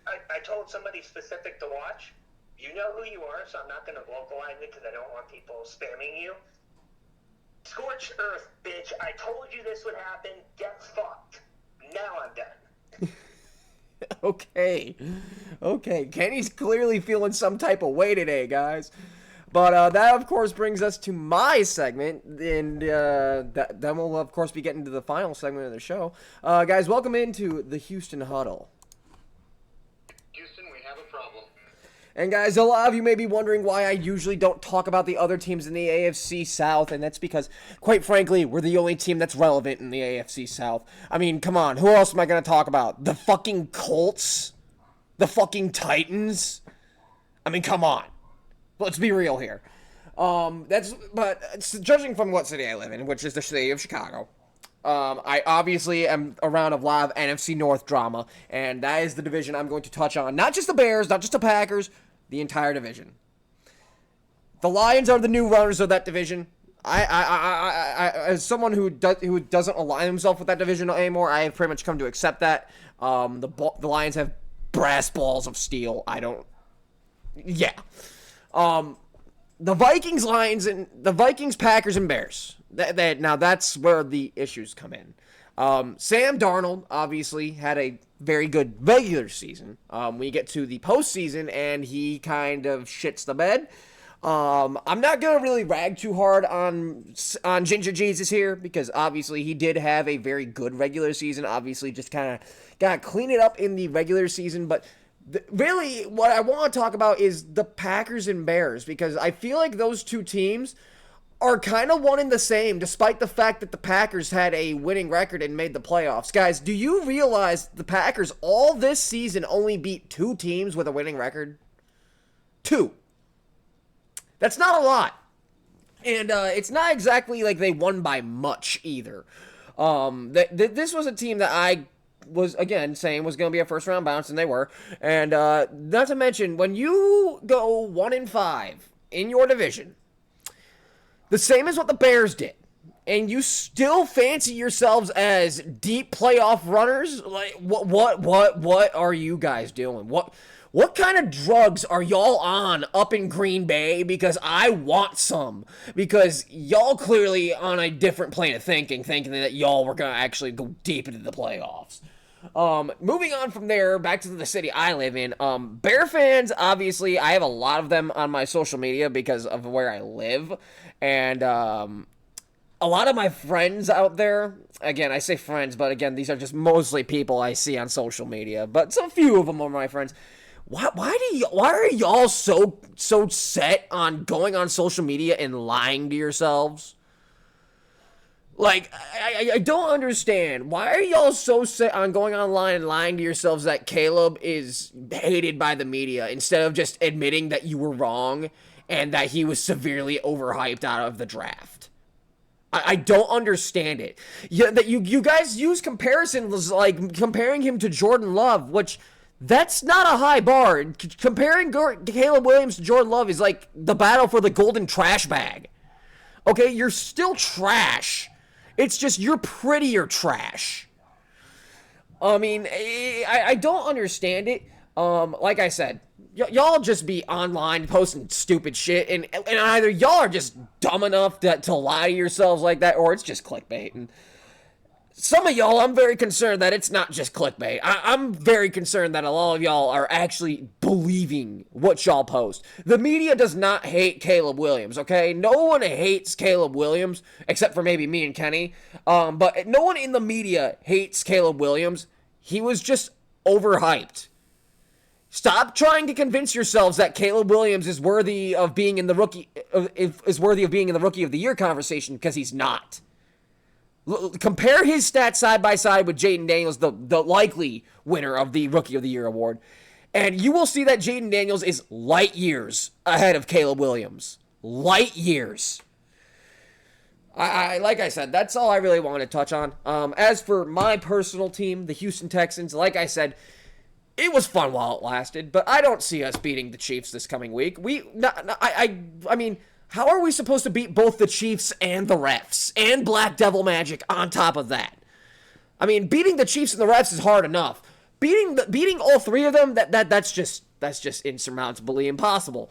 I told somebody specific to watch. You know who you are, so I'm not going to vocalize it because I don't want people spamming you. Scorched earth, bitch. I told you this would happen. Get fucked. Now I'm done. Okay. Kenny's clearly feeling some type of way today, guys. But that, of course, brings us to my segment, and then we'll, of course, be getting to the final segment of the show. Guys, welcome into the Houston Huddle. Houston, we have a problem. And guys, a lot of you may be wondering why I usually don't talk about the other teams in the AFC South, and that's because, quite frankly, we're the only team that's relevant in the AFC South. I mean, come on, who else am I going to talk about? The fucking Colts? The fucking Titans? I mean, come on. Let's be real here. Judging from what city I live in, which is the city of Chicago, I obviously am around a lot of NFC North drama, and that is the division I'm going to touch on. Not just the Bears, not just the Packers, the entire division. The Lions are the new runners of that division. I as someone who doesn't align himself with that division anymore, I have pretty much come to accept that. The Lions have brass balls of steel. Yeah. The Vikings, Lions, and the Vikings, Packers, and Bears. Now that's where the issues come in. Sam Darnold obviously had a very good regular season. We get to the postseason and he kind of shits the bed. I'm not gonna really rag too hard on Ginger Jesus here because obviously he did have a very good regular season. Obviously, just kind of gotta clean it up in the regular season, but. Really, what I want to talk about is the Packers and Bears, because I feel like those two teams are kind of one and the same, despite the fact that the Packers had a winning record and made the playoffs. Guys, do you realize the Packers all this season only beat 2 teams with a winning record? 2. That's not a lot. And it's not exactly like they won by much either. This was a team that I was, again, saying was going to be a first-round bounce, and they were. And not to mention, when you go 1-5 in your division, the same as what the Bears did, and you still fancy yourselves as deep playoff runners, like, what are you guys doing? What kind of drugs are y'all on up in Green Bay? Because I want some. Because y'all clearly on a different plane of thinking that y'all were going to actually go deep into the playoffs. Moving on from there, back to the city I live in, Bear fans, obviously, I have a lot of them on my social media because of where I live, and, a lot of my friends out there, again, I say friends, but again, these are just mostly people I see on social media, but so few of them are my friends. Why are y'all so set on going on social media and lying to yourselves? Like, I don't understand. Why are y'all so set on going online and lying to yourselves that Caleb is hated by the media instead of just admitting that you were wrong and that he was severely overhyped out of the draft? I don't understand it. Yeah, that you guys use comparisons like comparing him to Jordan Love, which that's not a high bar. Comparing Caleb Williams to Jordan Love is like the battle for the golden trash bag. Okay, you're still trash. It's just you're prettier trash. I mean, I don't understand it. Like I said, y'all just be online posting stupid shit, and either y'all are just dumb enough to lie to yourselves like that, or it's just clickbait. And some of y'all, I'm very concerned that it's not just clickbait. I'm very concerned that a lot of y'all are actually believing what y'all post. The media does not hate Caleb Williams, okay? No one hates Caleb Williams, except for maybe me and Kenny. But no one in the media hates Caleb Williams. He was just overhyped. Stop trying to convince yourselves that Caleb Williams is worthy of being in the rookie of the year conversation, because he's not. Compare his stats side by side with Jaden Daniels, the likely winner of the Rookie of the Year award, and you will see that Jaden Daniels is light years ahead of Caleb Williams. Light years. I like I said, that's all I really want to touch on. As for my personal team, the Houston Texans, like I said, it was fun while it lasted, but I don't see us beating the Chiefs this coming week. I mean, how are we supposed to beat both the Chiefs and the refs and Black Devil Magic on top of that? I mean, beating the Chiefs and the refs is hard enough. Beating all 3 of them, that's just insurmountably impossible.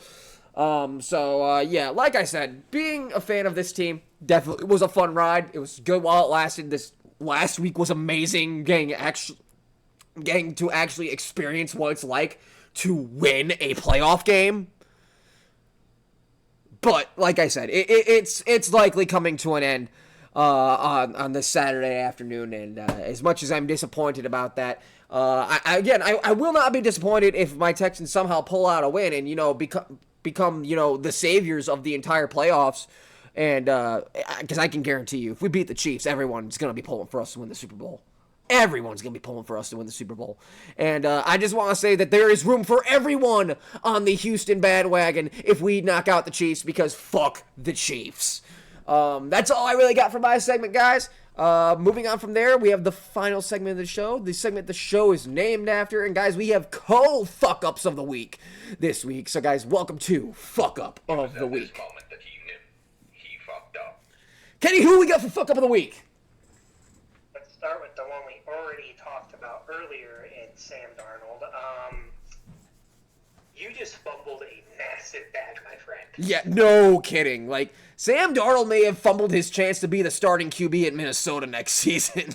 Yeah, like I said, being a fan of this team definitely was a fun ride. It was good while it lasted. This last week was amazing, getting to actually experience what it's like to win a playoff game. But like I said, it's likely coming to an end on this Saturday afternoon. And as much as I'm disappointed about that, I will not be disappointed if my Texans somehow pull out a win and become the saviors of the entire playoffs. And because I can guarantee you, if we beat the Chiefs, everyone's gonna be pulling for us to win the Super Bowl. Everyone's going to be pulling for us to win the Super Bowl. And I just want to say that there is room for everyone on the Houston bandwagon if we knock out the Chiefs, because fuck the Chiefs. That's all I really got for my segment, guys. Moving on from there, we have the final segment of the show. The segment the show is named after. And, guys, we have co-fuck-ups of the week this week. So, guys, welcome to Fuck-Up of the Week. He fucked up. Kenny, who we got for Fuck-Up of the Week? Let's start with the one we already talked about earlier in Sam Darnold. You just fumbled a massive bag, my friend. Yeah, no kidding. Like, Sam Darnold may have fumbled his chance to be the starting QB at Minnesota next season.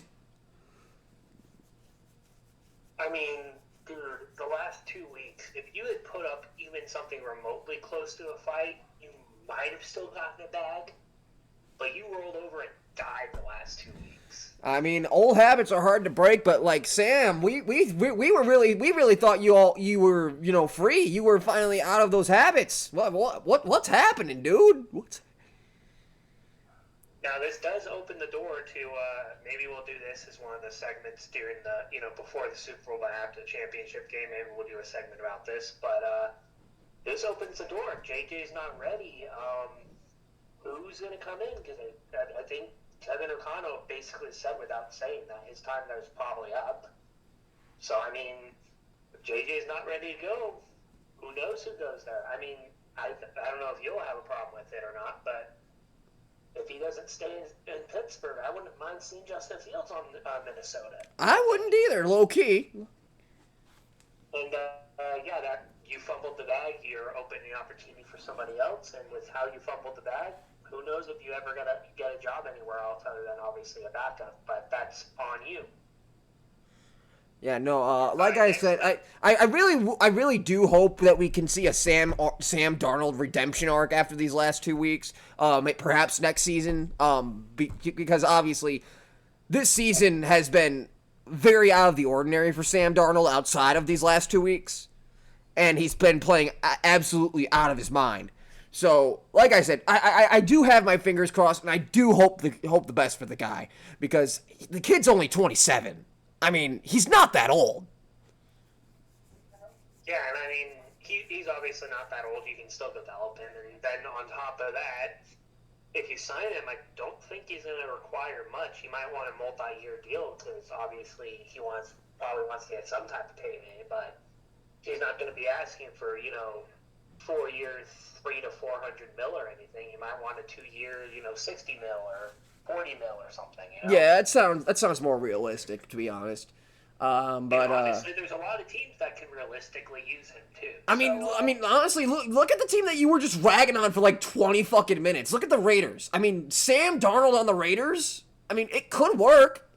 I mean, dude, the last 2 weeks, if you had put up even something remotely close to a fight, you might have still gotten a bag. But you rolled over and died the last 2 weeks. I mean, old habits are hard to break, but like Sam, we really thought you were free. You were finally out of those habits. What's happening, dude? Now this does open the door to maybe we'll do this as one of the segments during the before the Super Bowl, but after the championship game, maybe we'll do a segment about this. But this opens the door. If JJ's not ready, who's going to come in? Because I think Kevin O'Connell basically said without saying that his time there is probably up. So, I mean, if JJ's not ready to go, who knows who goes there? I mean, I don't know if you'll have a problem with it or not, but if he doesn't stay in Pittsburgh, I wouldn't mind seeing Justin Fields on Minnesota. I wouldn't either, low-key. And, that you fumbled the bag, you're opening the opportunity for somebody else, and with how you fumbled the bag, who knows if you ever gonna get a job anywhere else other than obviously a backup, but that's on you. Yeah, no. Like I said, I really do hope that we can see a Sam Darnold redemption arc after these last 2 weeks. Perhaps next season. Because obviously, this season has been very out of the ordinary for Sam Darnold outside of these last 2 weeks, and he's been playing absolutely out of his mind. So, like I said, I do have my fingers crossed, and I do hope the best for the guy, because the kid's only 27. I mean, he's not that old. Yeah, and I mean, he's obviously not that old. You can still develop him, and then on top of that, if you sign him, I don't think he's going to require much. He might want a multi-year deal, because obviously he probably wants to get some type of payday, but he's not going to be asking for 4 years, $300 to $400 mil or anything. You might want a 2 year, $60 mil or $40 mil or something. Yeah, that sounds more realistic, to be honest. But honestly, there's a lot of teams that can realistically use him too. I mean, honestly, look at the team that you were just ragging on for like 20 fucking minutes. Look at the Raiders. I mean, Sam Darnold on the Raiders. I mean, it could work.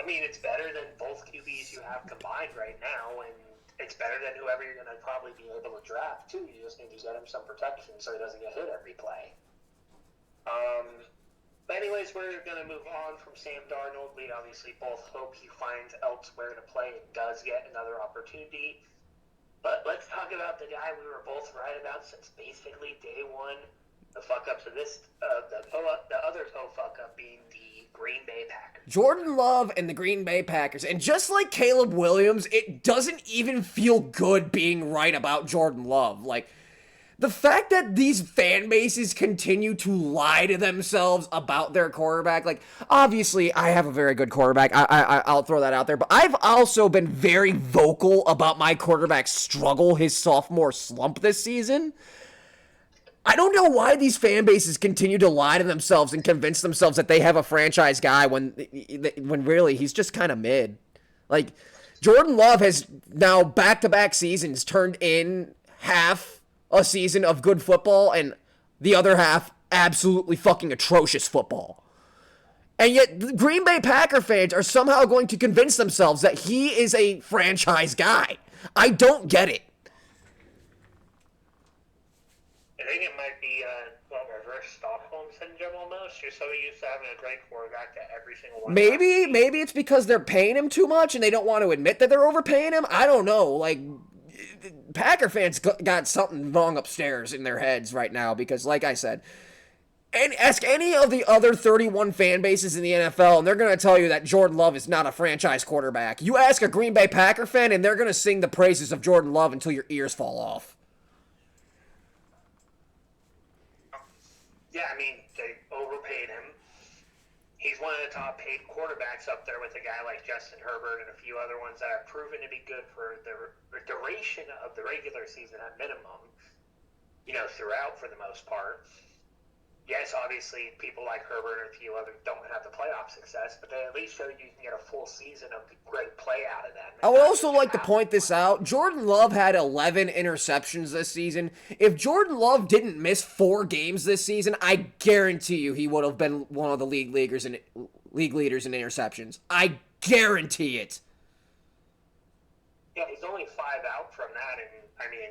I mean, it's better than both QBs you have combined right now, and it's better than whoever you're going to probably be able to draft, too. You just need to get him some protection so he doesn't get hit every play. But anyways, we're going to move on from Sam Darnold. We obviously both hope he finds elsewhere to play and does get another opportunity. But let's talk about the guy we were both right about since basically day one. The fuck-ups of this, the other fuck-up being the Green Bay Packers. Jordan Love and the Green Bay Packers. And just like Caleb Williams, it doesn't even feel good being right about Jordan Love. Like, the fact that these fan bases continue to lie to themselves about their quarterback, like, obviously, I have a very good quarterback. I'll throw that out there. But I've also been very vocal about my quarterback's struggle, his sophomore slump this season. I don't know why these fan bases continue to lie to themselves and convince themselves that they have a franchise guy when really he's just kind of mid. Like, Jordan Love has now back-to-back seasons turned in half a season of good football and the other half absolutely fucking atrocious football. And yet the Green Bay Packer fans are somehow going to convince themselves that he is a franchise guy. I don't get it. I think it might be reverse Stockholm syndrome almost. You're so used to having a great quarterback that every single one. Maybe it's because they're paying him too much and they don't want to admit that they're overpaying him. I don't know. Like, Packer fans got something wrong upstairs in their heads right now because, like I said, and ask any of the other 31 fan bases in the NFL, and they're going to tell you that Jordan Love is not a franchise quarterback. You ask a Green Bay Packer fan, and they're going to sing the praises of Jordan Love until your ears fall off. Yeah, I mean, they overpaid him. He's one of the top paid quarterbacks up there with a guy like Justin Herbert and a few other ones that have proven to be good for the duration of the regular season at minimum, throughout for the most part. Yes, obviously, people like Herbert and a few others don't have the playoff success, but they at least show you can get a full season of great play out of them. I would also like to point this out. Jordan Love had 11 interceptions this season. If Jordan Love didn't miss 4 games this season, I guarantee you he would have been one of the league leaders in interceptions. I guarantee it. Yeah, he's only 5 out from that, and I mean,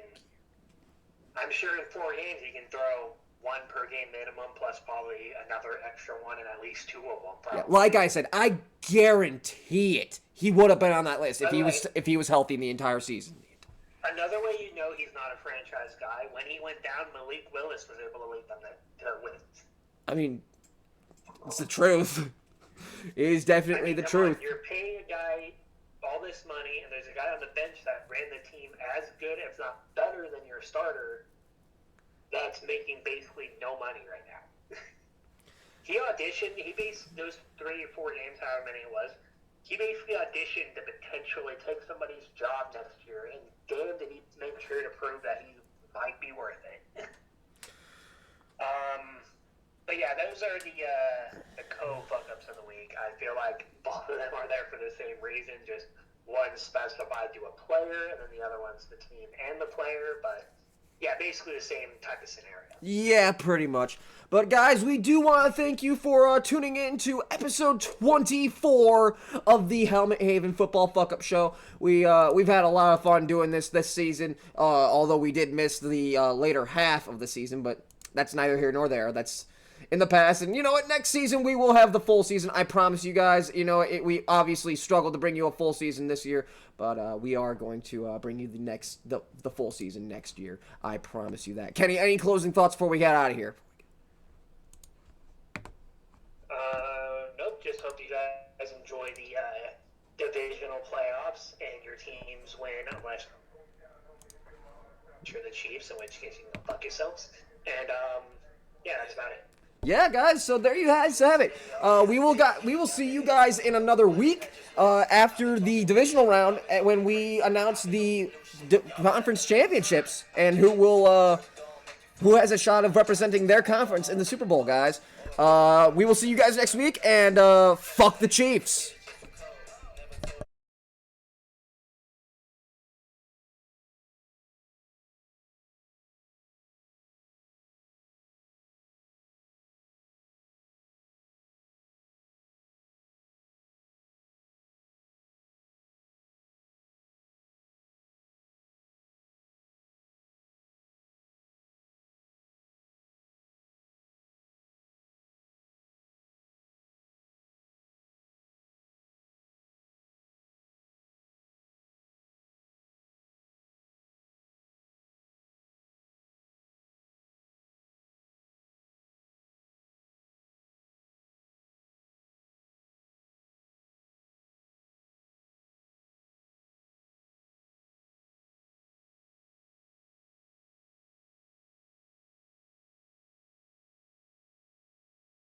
I'm sure in 4 games he can throw 1 per game minimum, plus probably another extra 1 and at least 2 of them. Probably. Yeah, like I said, I guarantee it. He would have been on that list if he was healthy the entire season. Another way you know he's not a franchise guy, when he went down, Malik Willis was able to lead them to wins. I mean, it's the truth. It is definitely the truth. You're paying a guy all this money, and there's a guy on the bench that ran the team as good, if not better, than your starter. That's making basically no money right now. He auditioned, those 3 or 4 games, however many it was, he basically auditioned to potentially take somebody's job next year, and damn did he make sure to prove that he might be worth it. But yeah, those are the co-fuck-ups of the week. I feel like both of them are there for the same reason, just one specified to a player, and then the other one's the team and the player, but yeah, basically the same type of scenario. Yeah, pretty much. But guys, we do want to thank you for tuning in to episode 24 of the Helmet Haven Football Fuck Up Show. We've had a lot of fun doing this season, although we did miss the later half of the season, but that's neither here nor there. That's in the past, and you know what? Next season we will have the full season. I promise you guys. We obviously struggled to bring you a full season this year, but we are going to bring you the full season next year. I promise you that. Kenny, any closing thoughts before we get out of here? Nope. Just hope you guys enjoy the divisional playoffs and your teams win, unless you're the Chiefs, in which case you can go fuck yourselves. And yeah, that's about it. Yeah, guys, so there you guys have it. We will see you guys in another week after the divisional round when we announce the conference championships and who has a shot of representing their conference in the Super Bowl, guys. We will see you guys next week, and fuck the Chiefs.